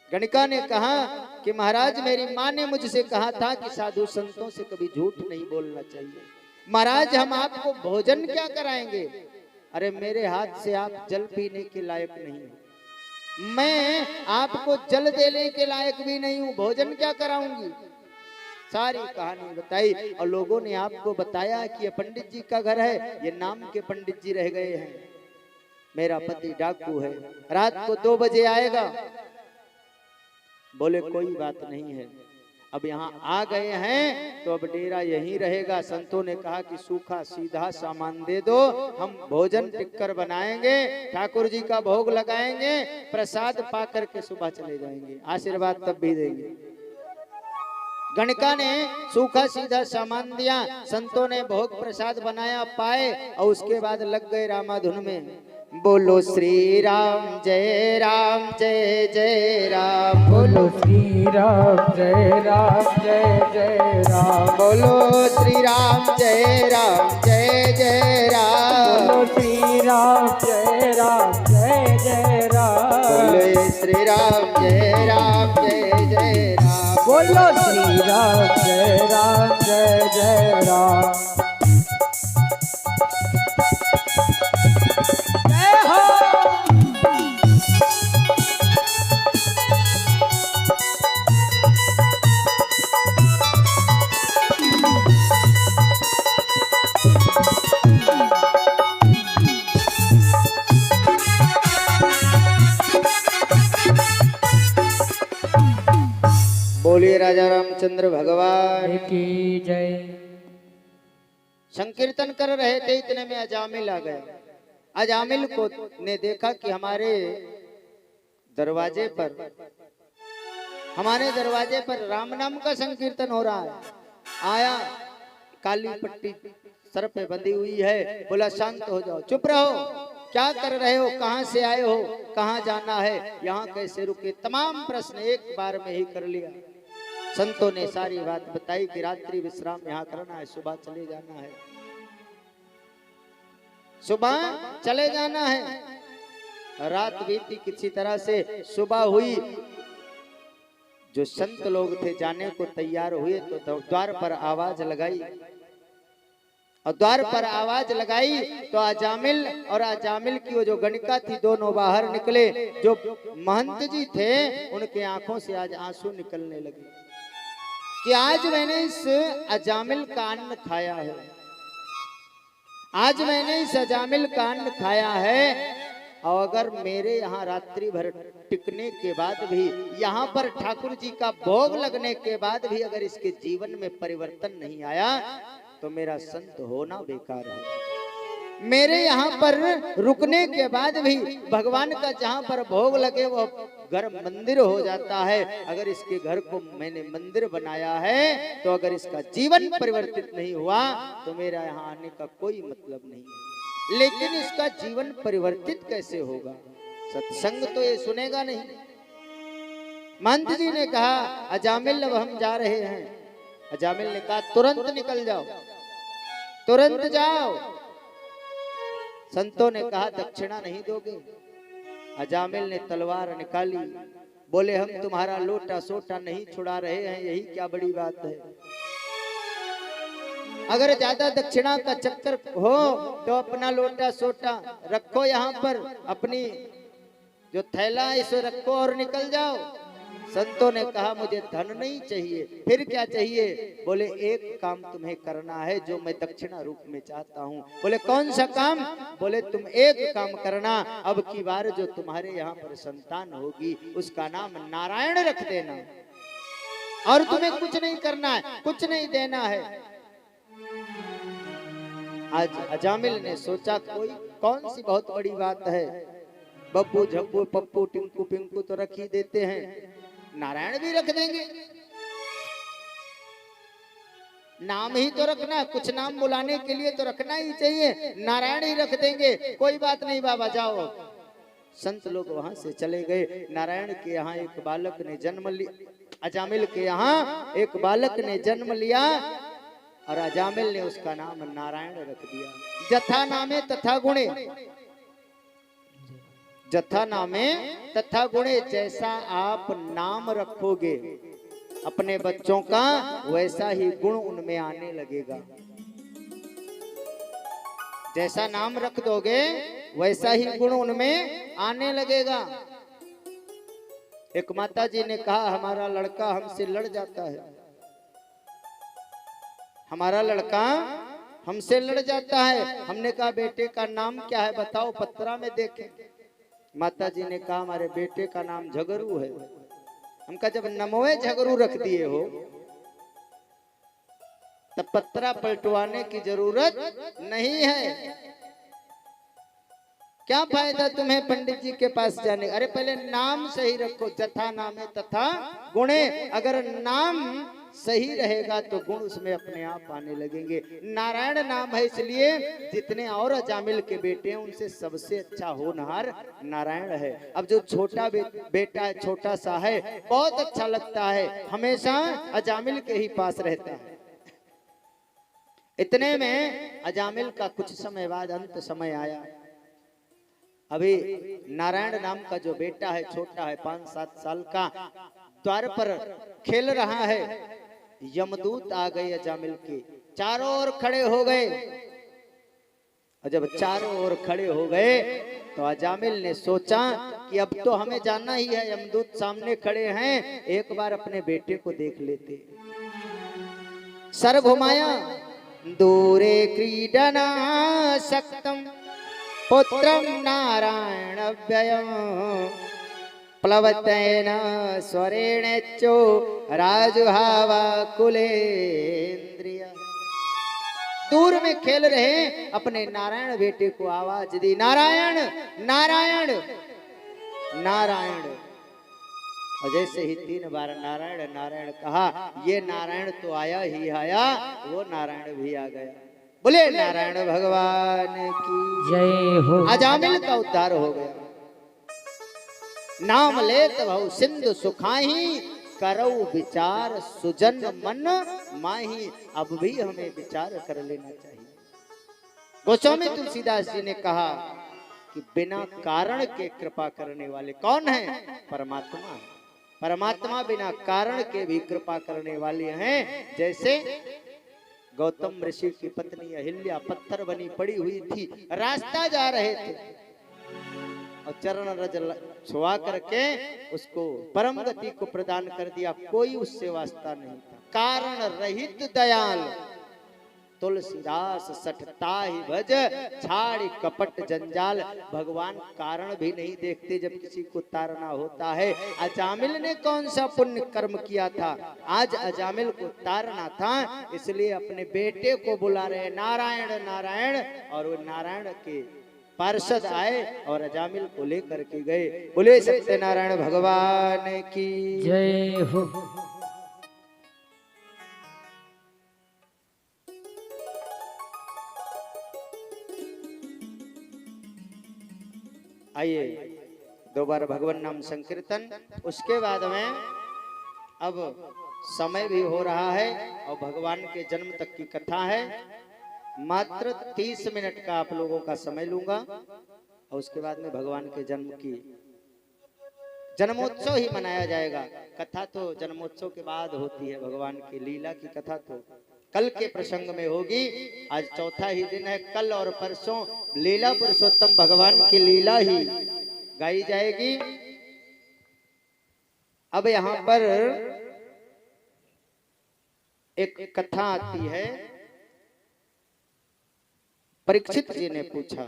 गणिका ने कहा कि महाराज मेरी माँ ने मुझसे कहा था कि साधु संतों से कभी झूठ नहीं बोलना चाहिए। महाराज हम आपको भोजन क्या कराएंगे? अरे मेरे हाथ से आप जल पीने के लायक नहीं हो, मैं आपको जल देने के लायक भी नहीं हूँ, भोजन क्या कराऊंगी? सारी कहानी बताई और लोगों ने आपको बताया कि ये पंडित जी का घर है, ये नाम के पंडित जी रह गए हैं, मेरा पति डाकू है, रात को 2 बजे आएगा। बोले कोई बात नहीं है, अब यहाँ आ गए हैं तो अब डेरा यहीं रहेगा। संतों ने कहा कि सूखा सीधा सामान दे दो, हम भोजन टिक्कर बनाएंगे, ठाकुर जी का भोग लगाएंगे, प्रसाद पा करके सुबह चले जाएंगे, आशीर्वाद तब भी देंगे। गणिका ने सूखा सीधा सामान दिया, संतों ने भोग प्रसाद बनाया, पाए और उसके बाद लग गए रामाधुन में। बोलो श्री राम जय जय राम, बोलो श्री राम जय जय राम, बोलो श्री राम जय जय राम, बोलो श्री राम जय जय राम, बोलो श्री राम जय जय राम, बोलो श्री राम जय जय राम। बोलिए राजा रामचंद्र भगवान की जय। संकीर्तन कर रहे थे, इतने में अजामिल आ गया। अजामिल को ने देखा कि हमारे दरवाजे पर राम नाम का संकीर्तन हो रहा है। आया, काली पट्टी सर पे बंधी हुई है, बोला शांत हो जाओ, चुप रहो, क्या कर रहे हो, कहां से आए हो, कहां जाना है, यहाँ कैसे रुके, तमाम प्रश्न एक बार में ही कर लिया। संतों ने सारी बात बताई कि रात्रि विश्राम यहाँ करना है, सुबह चले जाना है, सुबह चले जाना है। रात बीती, किसी तरह से सुबह हुई। जो संत लोग थे जाने को तैयार हुए तो द्वार पर आवाज लगाई, और द्वार पर आवाज लगाई तो अजामिल और अजामिल की वो जो गणिका थी दोनों बाहर निकले। जो महंत जी थे उनके आंखों से आज आंसू निकलने लगे कि आज मैंने इस अजामिल का अन्न खाया है, आज मैंने इस अजामिल का अन्न खाया है, और अगर मेरे यहाँ रात्रि भर टिकने के बाद भी, यहाँ पर ठाकुर जी का भोग लगने के बाद भी अगर इसके जीवन में परिवर्तन नहीं आया तो मेरा संत होना बेकार है। मेरे यहाँ पर रुकने के बाद भी भगवान का जहाँ पर भोग लगे वो घर मंदिर हो जाता है। अगर इसके घर को मैंने मंदिर बनाया है तो अगर इसका जीवन परिवर्तित नहीं हुआ तो मेरा यहाँ आने का कोई मतलब नहीं है। लेकिन इसका जीवन परिवर्तित कैसे होगा? सत्संग तो ये सुनेगा नहीं। महंत जी ने कहा अजामिल अब हम जा रहे हैं। अजामिल ने कहा तुरंत निकल जाओ, तुरंत जाओ। संतों ने कहा दक्षिणा नहीं दोगे? अजामिल ने तलवार निकाली, बोले हम तुम्हारा लोटा सोटा नहीं छुड़ा रहे हैं, यही क्या बड़ी बात है। अगर ज्यादा दक्षिणा का चक्कर हो तो अपना लोटा सोटा रखो यहाँ पर, अपनी जो थैला है इसे रखो और निकल जाओ। संतों ने कहा मुझे धन नहीं चाहिए, फिर क्या चाहिए? बोले एक काम तुम्हें करना है जो मैं दक्षिणा रूप में चाहता हूँ। बोले कौन सा काम? बोले तुम एक काम करना, अब की बार जो तुम्हारे यहाँ पर संतान होगी उसका नाम नारायण रख देना, और तुम्हें कुछ नहीं करना है, कुछ नहीं देना है। आज अजामिल ने सोचा कोई कौन सी बहुत बड़ी बात है, बब्बू झब्बू पप्पू टिंकू पिंकू तो रख ही देते हैं, नारायण भी रख देंगे। नाम ही तो रखना है, कुछ नाम बुलाने के लिए तो रखना ही चाहिए, नारायण ही रख देंगे। कोई बात नहीं बाबा जाओ। संत लोग वहां से चले गए। नारायण के यहाँ एक बालक ने जन्म लिया, अजामिल के यहाँ एक बालक ने जन्म लिया और अजामिल ने उसका नाम नारायण रख दिया। जथा नामे तथा गुणे, जथा नामे तथा गुणे, जैसा आप नाम रखोगे अपने बच्चों का वैसा ही गुण उनमें आने लगेगा। जैसा नाम रख दोगे वैसा ही गुण उनमें आने लगेगा। एक माता जी ने कहा हमारा लड़का हमसे लड़ जाता है, हमारा लड़का हमसे लड़ जाता है। हमने कहा बेटे का नाम क्या है बताओ, पत्रा में देखें। माता जी ने कहा हमारे बेटे का नाम झगरू है। हम कहा जब नमोए झगरू रख दिए हो तब पत्रा पलटवाने की जरूरत नहीं है। क्या फायदा तुम्हें पंडित जी के पास जाने? अरे पहले नाम सही रखो, जथा नामे तथा गुणे। अगर नाम सही रहेगा तो गुण उसमें अपने आप आने लगेंगे। नारायण नाम है इसलिए जितने और अजामिल के बेटे हैं उनसे सबसे अच्छा होनहार नारायण है। अब जो छोटा बेटा है, छोटा सा है, बहुत अच्छा लगता है, हमेशा अजामिल के ही पास रहता है। इतने में अजामिल का कुछ समय बाद अंत समय आया। अभी नारायण नाम का जो बेटा है, छोटा है, 5-7 साल का, द्वार पर खेल रहा है। यमदूत आ गए अजामिल के, चारों ओर खड़े हो गए। और जब चारों ओर खड़े हो गए तो अजामिल ने सोचा कि अब तो हमें जाना ही है, यमदूत सामने खड़े हैं, एक बार अपने बेटे को देख लेते। सर घुमाया, दूरे क्रीडना सक्तम पुत्रम नारायण व्ययम प्लवतेन स्वरेण चो राजुहावा कुलेन्द्रिय। दूर में खेल रहे अपने नारायण बेटे को आवाज दी, नारायण नारायण नारायण। और जैसे ही 3 बार नारायण नारायण कहा, ये नारायण तो आया ही आया, वो नारायण भी आ गया। बोले नारायण भगवान की जय हो। अजामिल का उद्धार हो गया। नाम लेत भव सिंधु सुखाही, करऊ विचार सुजन मन माही। अब भी हमें विचार कर लेना चाहिए। गोस्वामी तुलसीदास जी ने कहा कि बिना कारण के कृपा करने वाले कौन है? परमात्मा। परमात्मा बिना कारण के भी कृपा करने वाले हैं। जैसे गौतम ऋषि की पत्नी अहिल्या पत्थर बनी पड़ी हुई थी, रास्ता जा रहे थे और चरण रज छुआ करके उसको परम गति को प्रदान कर दिया। कोई उससे वास्ता नहीं था। कारण रहित दयाल, तुलसीदास सठता ही भज, छाड़ी कपट जंजाल। भगवान कारण भी नहीं देखते जब किसी को तारना होता है। अजामिल ने कौन सा पुण्य कर्म किया था, आज अजामिल को तारना था, इसलिए अपने बेटे को बुला रहे नारायण नारायण। और वो नारायण के पार्षद आए और अजामिल को लेकर के गए। बोले सत्यनारायण भगवान की जय हो। आइए दोबारा भगवान नाम संकीर्तन। उसके बाद में अब समय भी हो रहा है और भगवान के जन्म तक की कथा है। मात्र 30 मिनट का आप लोगों का समय लूंगा और उसके बाद में भगवान के जन्म की जन्मोत्सव ही मनाया जाएगा। कथा तो जन्मोत्सव के बाद होती है, भगवान की लीला की कथा तो कल के प्रसंग में होगी। आज चौथा ही दिन है, कल और परसों लीला पुरुषोत्तम भगवान की लीला ही गाई जाएगी। अब यहाँ पर एक कथा आती है। परीक्षित जी ने पूछा,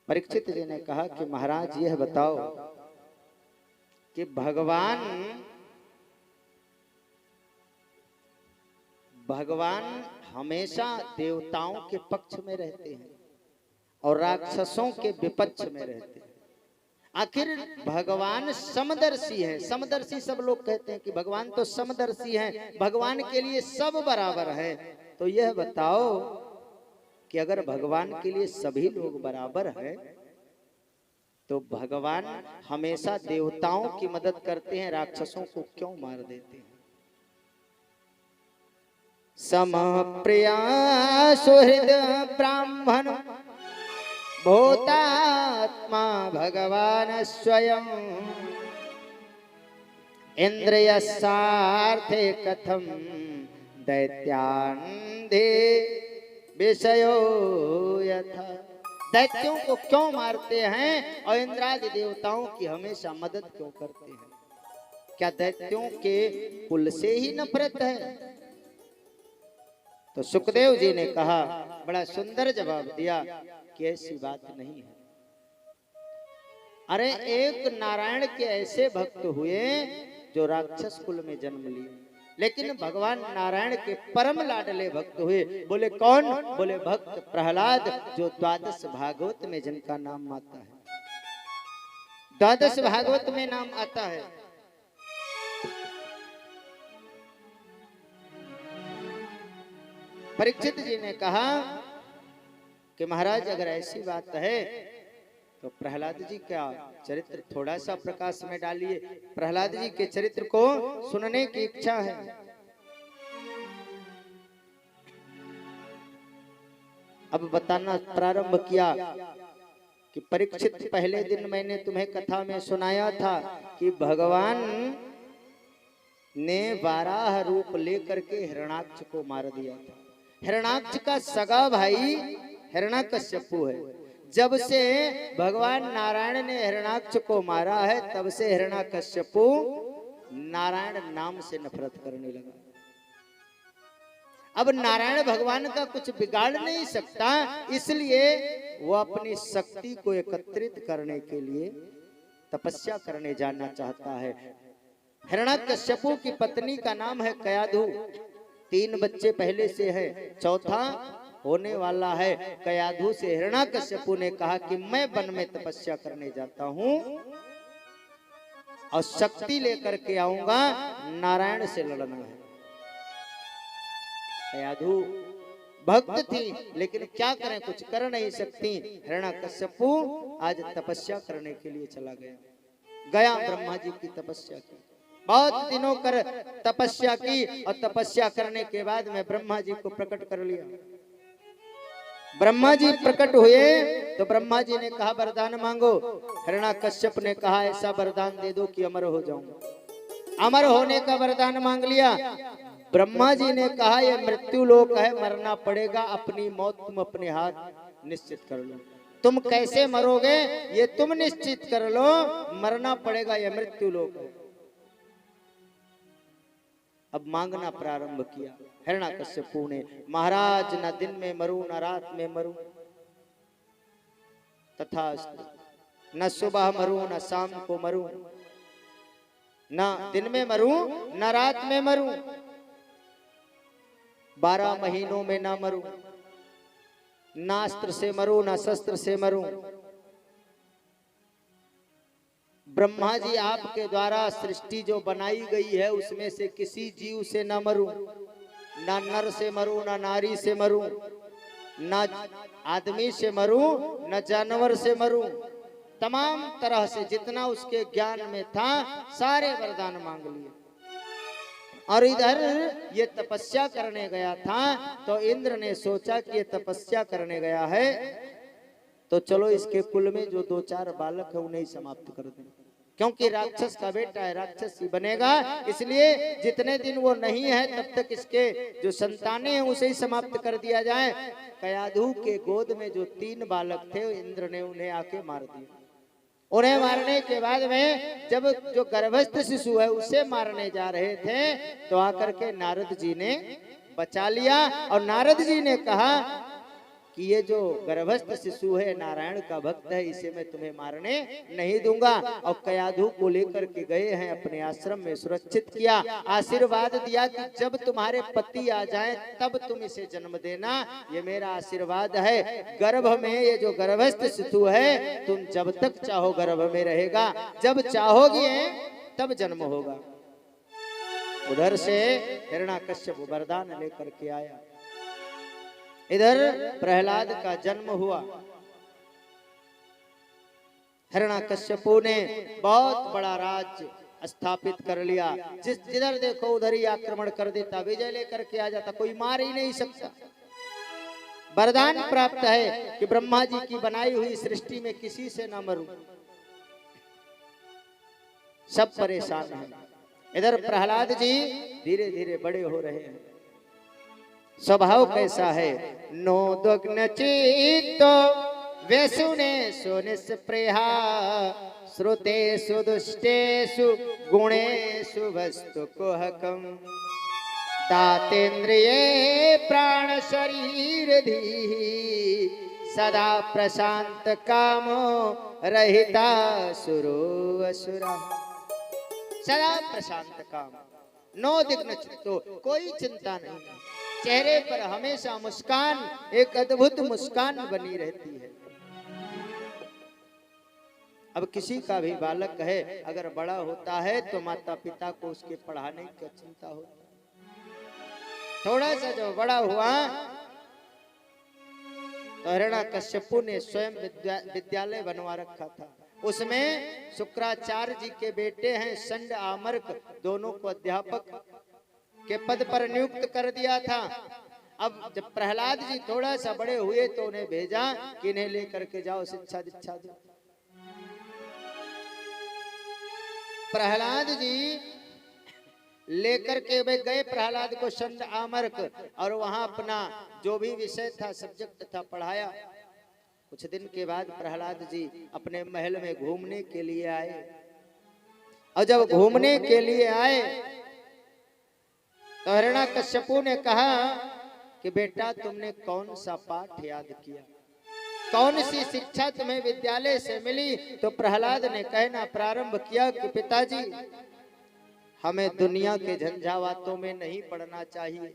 परीक्षित जी ने कहा कि महाराज यह बताओ कि भगवान हमेशा देवताओं के पक्ष में रहते हैं और राक्षसों के विपक्ष में रहते हैं। आखिर भगवान समदर्शी है। समदर्शी सब लोग कहते हैं कि भगवान तो समदर्शी हैं, भगवान के लिए सब बराबर है। तो यह बताओ कि अगर भगवान के लिए सभी लोग बराबर है तो भगवान हमेशा देवताओं की मदद करते हैं, राक्षसों को क्यों मार देते हैं? समप्रिया सुहृद ब्राह्मण भूतात्मा भगवान स्वयं, इंद्रिय सार्थे कथम दैत्यान्धे विषयो यथा। दैत्यों को क्यों मारते हैं और इंद्रादि देवताओं की हमेशा मदद क्यों करते हैं? क्या दैत्यों के कुल से ही नफरत है? तो सुखदेव जी ने कहा, बड़ा सुंदर जवाब दिया कि ऐसी बात नहीं है। अरे एक नारायण के ऐसे भक्त हुए जो राक्षस कुल में जन्म लिए, लेकिन भगवान नारायण के परम लाडले भक्त हुए। बोले कौन? बोले भक्त प्रहलाद, जो द्वादश भागवत में जिनका नाम आता है। द्वादश भागवत में नाम आता है। परीक्षित जी ने कहा कि महाराज अगर ऐसी बात है तो प्रहलाद जी का चरित्र थोड़ा सा प्रकाश में डालिए। प्रहलाद जी के चरित्र को सुनने की इच्छा है। अब बताना प्रारंभ किया कि परीक्षित, पहले दिन मैंने तुम्हें कथा में सुनाया था कि भगवान ने वाराह रूप लेकर के हिरण्याक्ष को मार दिया था। हिरण्याक्ष का सगा भाई हिरण्यकश्यपु है। जब से भगवान नारायण ने हिरण्याक्ष को मारा है तब से हिरण्यकश्यपु नारायण नाम से नफरत करने लगा। अब नारायण भगवान का कुछ बिगाड़ नहीं सकता, इसलिए वो अपनी शक्ति को एकत्रित करने के लिए तपस्या करने जाना चाहता है। हिरण्यकश्यपु की पत्नी का नाम है कयाधु। 3 बच्चे पहले से है, चौथा होने वाला है। कयाधु से हिरण्यकश्यपु ने कहा कि मैं वन में तपस्या करने जाता हूं और शक्ति लेकर के आऊंगा, नारायण से लड़ना है। कयाधु भक्त थी, लेकिन क्या करें, कुछ कर नहीं सकती। हिरण्यकश्यपु आज तपस्या करने के लिए चला गया ब्रह्मा जी की तपस्या की। बहुत दिनों कर तपस्या की और तपस्या करने के बाद में ब्रह्मा जी को प्रकट कर लिया। ब्रह्मा जी प्रकट हुए तो ब्रह्मा जी ने कहा वरदान मांगो। हिरण्यकश्यप ने कहा ऐसा वरदान दे दो कि अमर हो जाऊं। अमर होने का वरदान मांग लिया। ब्रह्मा जी ने कहा यह मृत्यु लोक है, मरना पड़ेगा, अपनी मौत तुम अपने हाथ निश्चित कर लो। तुम कैसे मरोगे ये तुम निश्चित कर लो, मरना पड़ेगा, यह मृत्यु लोक है। अब मांगना प्रारंभ किया हिरण्याकश्यपु ने, महाराज न दिन में मरूं न रात में मरूं, तथास्तु, न सुबह मरूं न शाम को मरूं, न दिन में मरूं न रात में मरूं, 12 महीनों में ना मरूं, ना अस्त्र से मरूं ना शस्त्र से मरूं। ब्रह्मा जी आपके द्वारा सृष्टि जो बनाई गई है उसमें से किसी जीव से न मरूं, ना नर से मरूं ना नारी से मरूं, ना आदमी से मरूं न जानवर से मरूं। तमाम तरह से जितना उसके ज्ञान में था सारे वरदान मांग लिए। और इधर ये तपस्या करने गया था तो इंद्र ने सोचा कि ये तपस्या करने गया है तो चलो इसके कुल में जो 2-4 बालक है उन्हें समाप्त कर दें, क्योंकि राक्षस का बेटा है, राक्षस ही बनेगा, इसलिए जितने दिन वो नहीं है तब तक इसके जो संतानें हैं उसे ही समाप्त कर दिया जाए। कयाधु के गोद में जो 3 बालक थे इंद्र ने उन्हें आके मार दिया। उन्हें मारने के बाद में जब जो गर्भस्थ शिशु है उसे मारने जा रहे थे तो आकर के नारद जी ने बचा लिया और नारद जी ने कहा कि ये जो गर्भस्थ शिशु है नारायण का भक्त है, इसे मैं तुम्हें मारने नहीं दूंगा। और कयाधु को लेकर के गए हैं अपने आश्रम में, सुरक्षित किया, आशीर्वाद दिया कि जब तुम्हारे पति आ जाएं तब तुम इसे जन्म देना, ये मेरा आशीर्वाद है। गर्भ में ये जो गर्भस्थ शिशु है तुम जब तक चाहो गर्भ में रहेगा, जब चाहोगे तब जन्म होगा। उधर से हिरण्याकश्यप वरदान लेकर के आया, इधर प्रहलाद का जन्म हुआ। हिरण्याकश्यपु ने बहुत बड़ा राज्य स्थापित कर लिया, जिधर देखो उधर ही आक्रमण कर देता, विजय लेकर के आ जाता, कोई मार ही नहीं सकता। वरदान प्राप्त है कि ब्रह्मा जी की बनाई हुई सृष्टि में किसी से ना मरूं, सब परेशान हैं। इधर प्रहलाद जी धीरे धीरे बड़े हो रहे हैं। स्वभाव कैसा है, नोदग्न चित्तो व्यसुने सुनिस्पृहा श्रुतेषु दुष्टेषु गुणेषु वस्तु कुहकम दातेन्द्रिये प्राण शरीर धीहि सदा प्रशांत कामो रहिता सुरो असुरा। सदा प्रशांत काम, नोदिग्न चित्तो, कोई चिंता नहीं, चेहरे पर हमेशा मुस्कान, एक अद्भुत मुस्कान बनी रहती है। अब किसी का भी बालक है अगर बड़ा होता है तो माता पिता को उसके पढ़ाने की चिंता होती है। थोड़ा सा जब बड़ा हुआ तो हिरण्याकश्यपु ने स्वयं विद्यालय बनवा रखा था, उसमें शुक्राचार्य जी के बेटे हैं संड आमर्क, दोनों को अध्यापक के पद पर नियुक्त कर दिया था। अब जब प्रहलाद जी थोड़ा सा बड़े हुए तो उन्हें भेजा कि इन्हें लेकर के जाओ, शिक्षा दीक्षा दो। प्रहलाद जी लेकर के वे गए प्रहलाद को संड आमर्क, और वहां अपना जो भी विषय था सब्जेक्ट था पढ़ाया। कुछ दिन के बाद प्रहलाद जी अपने महल में घूमने के लिए आए, और जब घूमने के लिए आए तो हिरण्याकश्यपु ने कहा कि बेटा तुमने कौन सा पाठ याद किया, कौन सी शिक्षा तुम्हें विद्यालय से मिली? तो प्रहलाद ने कहना प्रारंभ किया कि पिताजी हमें दुनिया के झंझावातों में नहीं पड़ना चाहिए,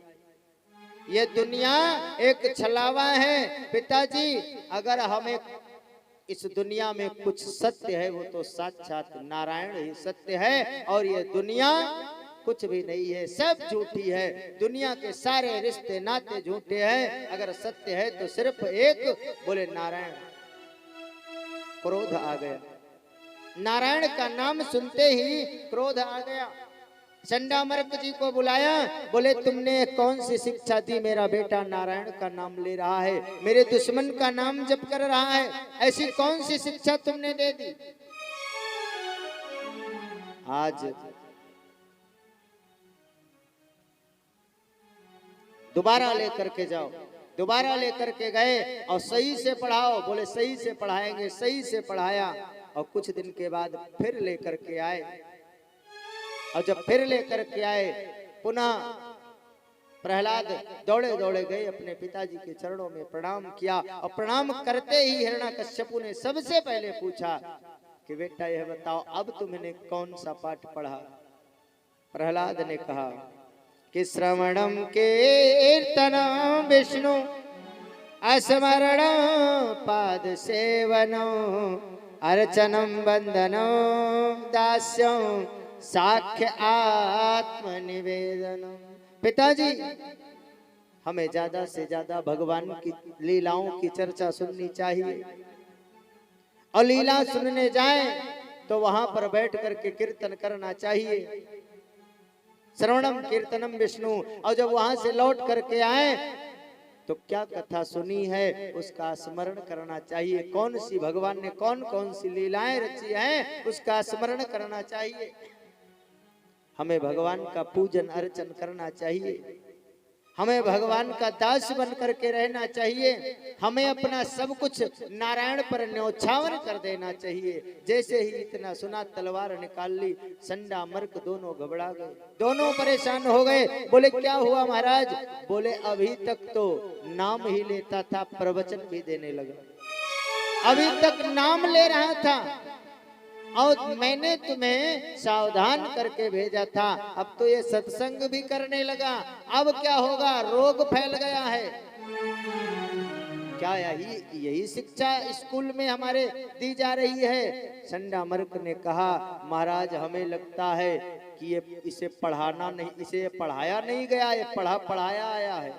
ये दुनिया एक छलावा है पिताजी। अगर हमें इस दुनिया में कुछ सत्य है वो तो साक्षात नारायण ही सत्य है, और ये दुनिया कुछ भी नहीं है, सब झूठी है। दुनिया के सारे रिश्ते नाते झूठे हैं, अगर सत्य है तो सिर्फ एक, बोले नारायण। क्रोध आ गया, नारायण का नाम सुनते ही क्रोध आ गया। चंडामर्क जी को बुलाया, बोले तुमने कौन सी शिक्षा दी, मेरा बेटा नारायण का नाम ले रहा है, मेरे दुश्मन का नाम जप कर रहा है, ऐसी कौन सी शिक्षा तुमने दे दी? आज दोबारा लेकर के जाओ, दोबारा लेकर के गए और सही से पढ़ाओ, बोले सही से पढ़ाएंगे, सही से पढ़ाया। और कुछ दिन के बाद फिर लेकर के आए, और जब फिर लेकर के आए पुनः प्रहलाद दौड़े दौड़े गए अपने पिताजी के चरणों में प्रणाम किया और प्रणाम करते ही हिरण्यकश्यपु ने सबसे पहले पूछा कि बेटा यह बताओ अब तुमने कौन सा पाठ पढ़ा। प्रहलाद ने कहा कि श्रवणम कीर्तनम विष्णु अस्मरण पाद सेवनो अर्चनम वंदनो दास्यम साख्य आत्मनिवेदनम। पिताजी हमें ज्यादा से ज्यादा भगवान की लीलाओं की चर्चा सुननी चाहिए और लीला सुनने जाएं तो वहां पर बैठ करके कीर्तन करना चाहिए। श्रवणम कीर्तनम विष्णु, और जब वहां से लौट करके आए तो क्या कथा सुनी है उसका स्मरण करना चाहिए। कौन सी भगवान ने कौन कौन सी लीलाएं रची हैं उसका स्मरण करना चाहिए। हमें भगवान का पूजन अर्चन करना चाहिए, हमें भगवान का दास बन करके रहना चाहिए, हमें अपना सब कुछ नारायण पर न्योछावर कर देना चाहिए। जैसे ही इतना सुना तलवार निकाल ली, संडा मर्क दोनों घबरा गए, दोनों परेशान हो गए। बोले क्या हुआ महाराज? बोले अभी तक तो नाम ही लेता था, प्रवचन भी देने लगा। अभी तक नाम ले रहा था और मैंने तुम्हें सावधान करके भेजा था, अब तो ये सत्संग भी करने लगा। अब क्या होगा? रोग फैल गया है। क्या यही शिक्षा स्कूल में हमारे दी जा रही है? संडा मर्क ने कहा महाराज हमें लगता है कि ये इसे पढ़ाना नहीं, इसे पढ़ाया नहीं गया, ये पढ़ाया आया है,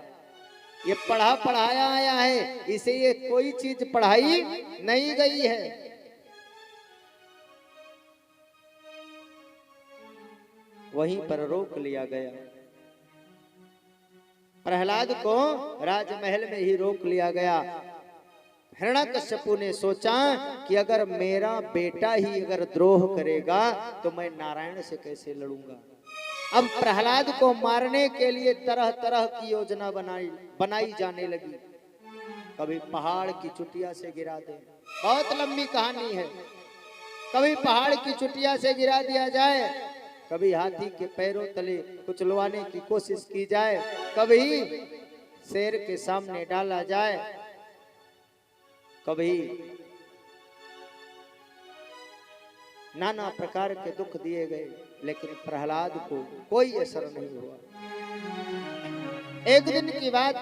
ये पढ़ाया आया है, इसे ये कोई चीज पढ़ाई नहीं गई है। वहीं पर रोक लिया गया। प्रहलाद को राजमहल में ही रोक लिया गया। हिरण्यकश्यपु ने सोचा कि अगर मेरा बेटा ही अगर द्रोह करेगा तो मैं नारायण से कैसे लड़ूंगा। अब प्रहलाद को मारने के लिए तरह तरह की योजना बनाई जाने लगी। कभी पहाड़ की चुटिया से गिरा दे, बहुत लंबी कहानी है। कभी पहाड़ की चुटिया से गिरा दिया जाए, कभी हाथी के पैरों तले कुचलवाने की कोशिश की जाए, कभी शेर के सामने डाला जाए, कभी नाना प्रकार के दुख दिए गए, लेकिन प्रहलाद को कोई असर नहीं हुआ। एक दिन की बात,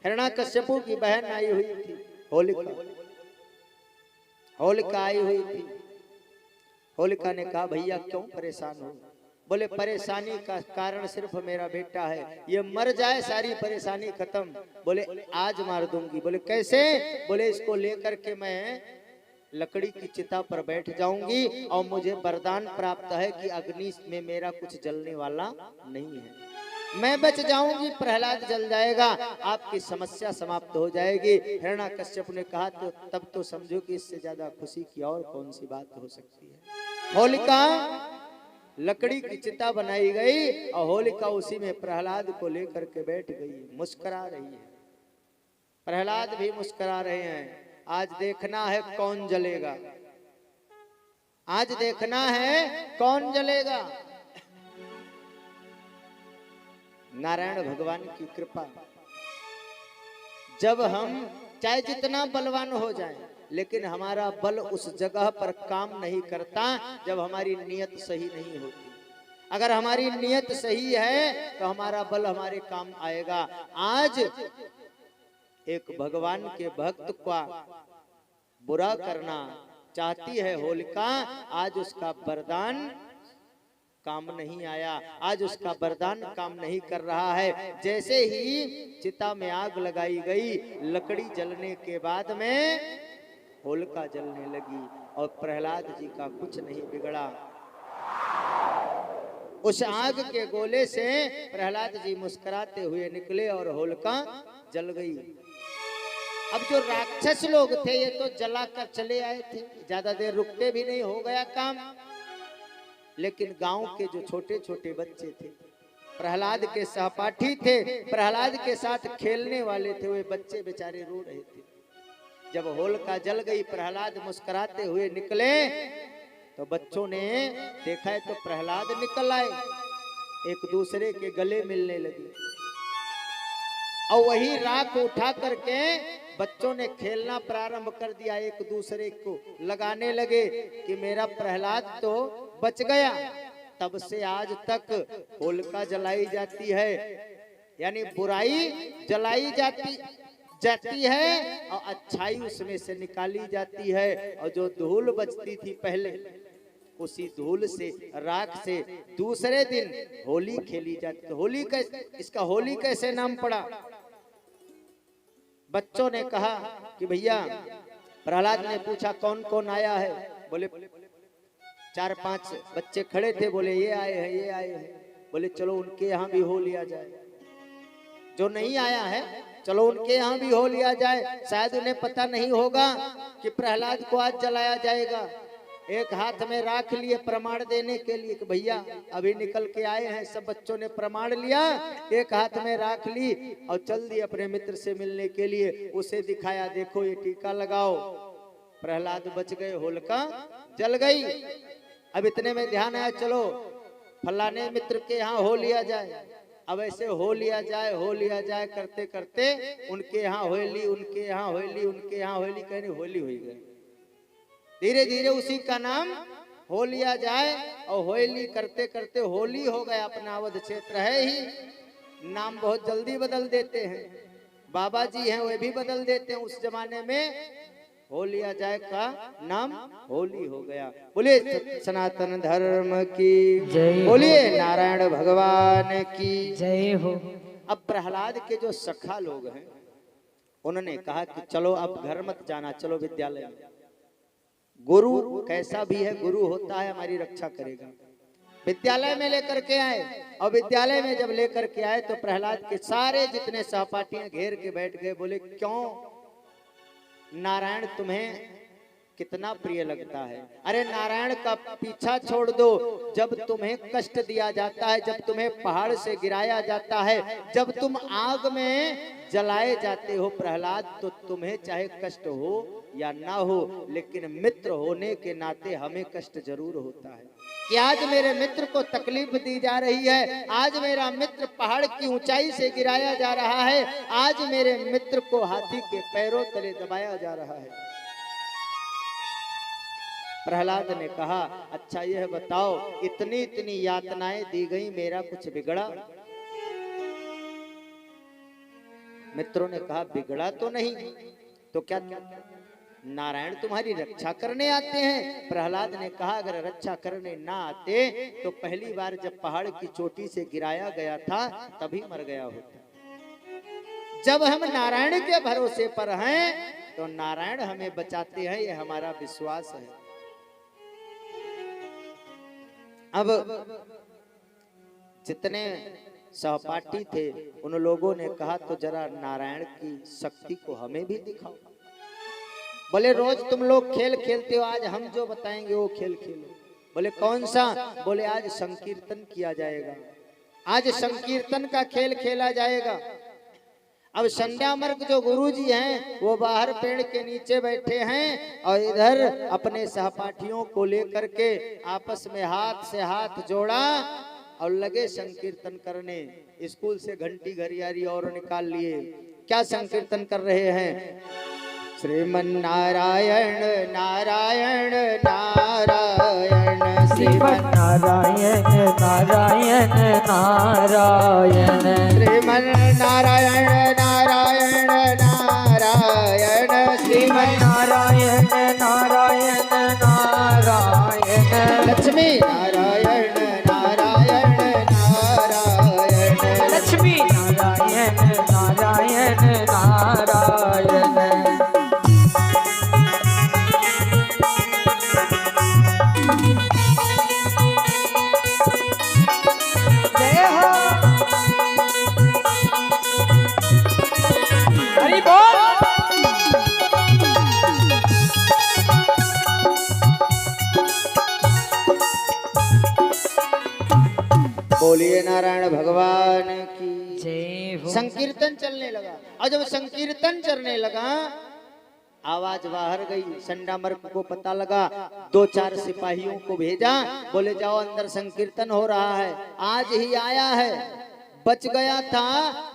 हिरण्यकश्यपु की बहन आई हुई थी, होलिका आई हुई थी। होलिका ने कहा भैया क्यों परेशान हो? बोले परेशानी का कारण सिर्फ मेरा बेटा है, ये मर जाए सारी परेशानी खत्म। बोले आज मार दूंगी। बोले कैसे? बोले इसको लेकर के मैं लकड़ी की चिता पर बैठ जाऊंगी और मुझे वरदान प्राप्त है कि अग्नि में मेरा कुछ जलने वाला नहीं है, मैं बच जाऊंगी, प्रहलाद जल जाएगा, आपकी समस्या समाप्त हो जाएगी। हिरण्यकश्यप ने कहा तो तब तो समझो कि इससे ज्यादा खुशी की और कौन सी बात हो सकती है। होलिका लकड़ी की चिता बनाई गई और होलिका उसी में प्रहलाद को लेकर के बैठ गई, मुस्कुरा रही है। प्रहलाद भी मुस्कुरा रहे हैं। आज देखना है कौन जलेगा, आज देखना है कौन जलेगा। नारायण भगवान की कृपा, जब हम चाहे जितना बलवान हो जाएं, लेकिन हमारा बल उस जगह पर काम नहीं करता जब हमारी नियत सही नहीं होती। अगर हमारी नियत सही है तो हमारा बल हमारे काम आएगा। आज एक भगवान के भक्त का बुरा करना चाहती है होलिका, आज उसका वरदान काम नहीं आया, आज उसका वरदान काम नहीं कर रहा है। जैसे ही चिता में आग लगाई गई, लकड़ी जलने के बाद में होलिका जलने लगी और प्रहलाद जी का कुछ नहीं बिगड़ा। उस आग के गोले से प्रहलाद जी मुस्कुराते हुए निकले और होलिका जल गई। अब जो राक्षस लोग थे ये तो जलाकर चले आए थे, ज्यादा देर रुकते भी नहीं, हो गया काम। लेकिन गांव के जो छोटे छोटे बच्चे थे, प्रहलाद के सहपाठी थे, प्रहलाद के साथ खेलने वाले थे, वे बच्चे बेचारे रो रहे थे। जब होलिका जल गई, प्रहलाद मुस्कुराते हुए निकले तो बच्चों ने देखा है तो प्रहलाद निकल आए। एक दूसरे के गले मिलने लगी और वही राख उठा करके बच्चों ने खेलना प्रारंभ कर दिया, एक दूसरे को लगाने लगे कि मेरा प्रहलाद तो बच गया। तब से आज तक होलिका जलाई जाती है, यानी बुराई जलाई जाती है और अच्छाई उसमें से निकाली जाती है। और जो धूल बचती थी पहले, उसी धूल से, राख से दूसरे दिन होली खेली जाती। होली इसका होली कैसे नाम पड़ा? बच्चों ने कहा कि भैया, प्रहलाद ने पूछा कौन कौन आया है? बोले 4-5 बच्चे खड़े थे, बोले ये आए हैं, ये आए हैं। बोले चलो उनके यहाँ भी हो लिया जाए। जो नहीं आया है चलो उनके यहाँ भी हो लिया जाए, शायद उन्हें पता नहीं होगा कि प्रहलाद को आज जलाया जाएगा। एक हाथ में राख लिए प्रमाण देने के लिए कि भैया अभी निकल के आए हैं। सब बच्चों ने प्रमाण लिया, एक हाथ में राख ली और चल दी अपने मित्र से मिलने के लिए। उसे दिखाया, देखो ये टीका लगाओ, प्रहलाद बच गए, होलिका जल गई। अब इतने में ध्यान आया, चलो फलाने मित्र के यहाँ हो लिया जाए। अब ऐसे हो लिया जाए करते करते उनके यहाँ होली, उनके यहाँ होली, उनके यहाँ होली, कहने होली हुई गई। धीरे धीरे उसी का नाम हो लिया जाए और होली करते करते होली हो गया। अपना अवध क्षेत्र है ही, नाम बहुत जल्दी बदल देते हैं। बाबा जी हैं वे भी बदल देते हैं। उस जमाने में हो लिया जाए का नाम होली हो गया। बोलिए सनातन धर्म की जय, बोलिए नारायण भगवान की जय हो। अब प्रहलाद के जो सखा लोग हैं उन्होंने कहा कि चलो अब घर मत जाना, चलो विद्यालय में। गुरु कैसा भी है, गुरु होता है, हमारी रक्षा करेगा। विद्यालय में लेकर के आए और विद्यालय में जब लेकर के आए तो प्रहलाद के सारे जितने सहपाठियां घेर के बैठ गए। बोले क्यों नारायण तुम्हें कितना प्रिय लगता है? अरे नारायण का पीछा छोड़ दो। जब तुम्हें कष्ट दिया जाता है, जब तुम्हें पहाड़ से गिराया जाता है, जब तुम आग में जलाए जाते हो प्रहलाद, तो तुम्हें चाहे कष्ट हो या ना हो, लेकिन मित्र होने के नाते हमें कष्ट जरूर होता है कि आज मेरे मित्र को तकलीफ दी जा रही है, आज मेरा मित्र पहाड़ की ऊंचाई से गिराया जा रहा है, आज मेरे मित्र को हाथी के पैरों तले दबाया जा रहा है। प्रहलाद ने कहा, अच्छा यह बताओ, इतनी इतनी यातनाएं दी गई, मेरा कुछ बिगड़ा? मित्रों ने कहा बिगड़ा तो नहीं, तो क्या नारायण तुम्हारी रक्षा करने आते हैं? प्रहलाद ने कहा अगर रक्षा करने ना आते तो पहली बार जब पहाड़ की चोटी से गिराया गया था तभी मर गया होता। जब हम नारायण के भरोसे पर हैं तो नारायण हमें बचाते हैं, ये हमारा विश्वास है। अब जितने सहपाठी थे उन लोगों ने कहा तो जरा नारायण की शक्ति को हमें भी दिखाओ। बोले रोज तुम लोग खेल खेलते हो, आज हम जो बताएंगे वो खेल खेलो। बोले कौन सा? बोले आज संकीर्तन किया जाएगा, आज संकीर्तन का खेल खेला जाएगा। अब संध्या मार्ग जो गुरुजी हैं वो बाहर पेड़ के नीचे बैठे हैं और इधर अपने सहपाठियों को लेकर के आपस में हाथ से हाथ जोड़ा और लगे संकीर्तन करने। स्कूल से घंटी घरियारी और निकाल लिए। क्या संकीर्तन कर रहे हैं? श्रीमन नारायण नारायण नारायण, श्रीमन नारायण नारायण नारायण, श्रीमन नारायण नारायण नारायण, श्रीमन नारायण नारायण नारायण, लक्ष्मी नारायण नारायण नारायण, लक्ष्मी नारायण नारायण नारायण। जय हो, हरि बोल। बोलिए नारायण भगवान की जय हो। संकीर्तन चलने लगा और जब संकीर्तन चलने लगा आवाज बाहर गई। संडा मर्क को पता लगा, 2-4 सिपाहियों को भेजा, बोले जाओ अंदर संकीर्तन हो रहा है। आज ही आया है, बच गया था,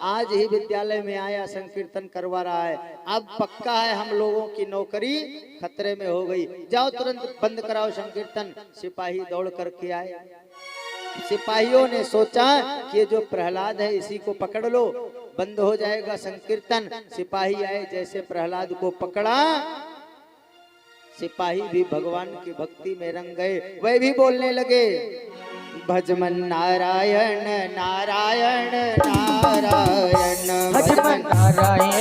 आज ही विद्यालय में आया, संकीर्तन करवा रहा है। अब पक्का है हम लोगों की नौकरी खतरे में हो गई, जाओ तुरंत बंद कराओ संकीर्तन। सिपाही दौड़ करके आए। सिपाहियों ने सोचा कि ये जो प्रहलाद है इसी को पकड़ लो, बंद हो जाएगा संकीर्तन। सिपाही आए, जैसे प्रहलाद को पकड़ा, सिपाही भी भगवान की भक्ति में रंग गए। वह भी बोलने लगे, भजमन नारायण नारायण नारायण, भजमन नारायण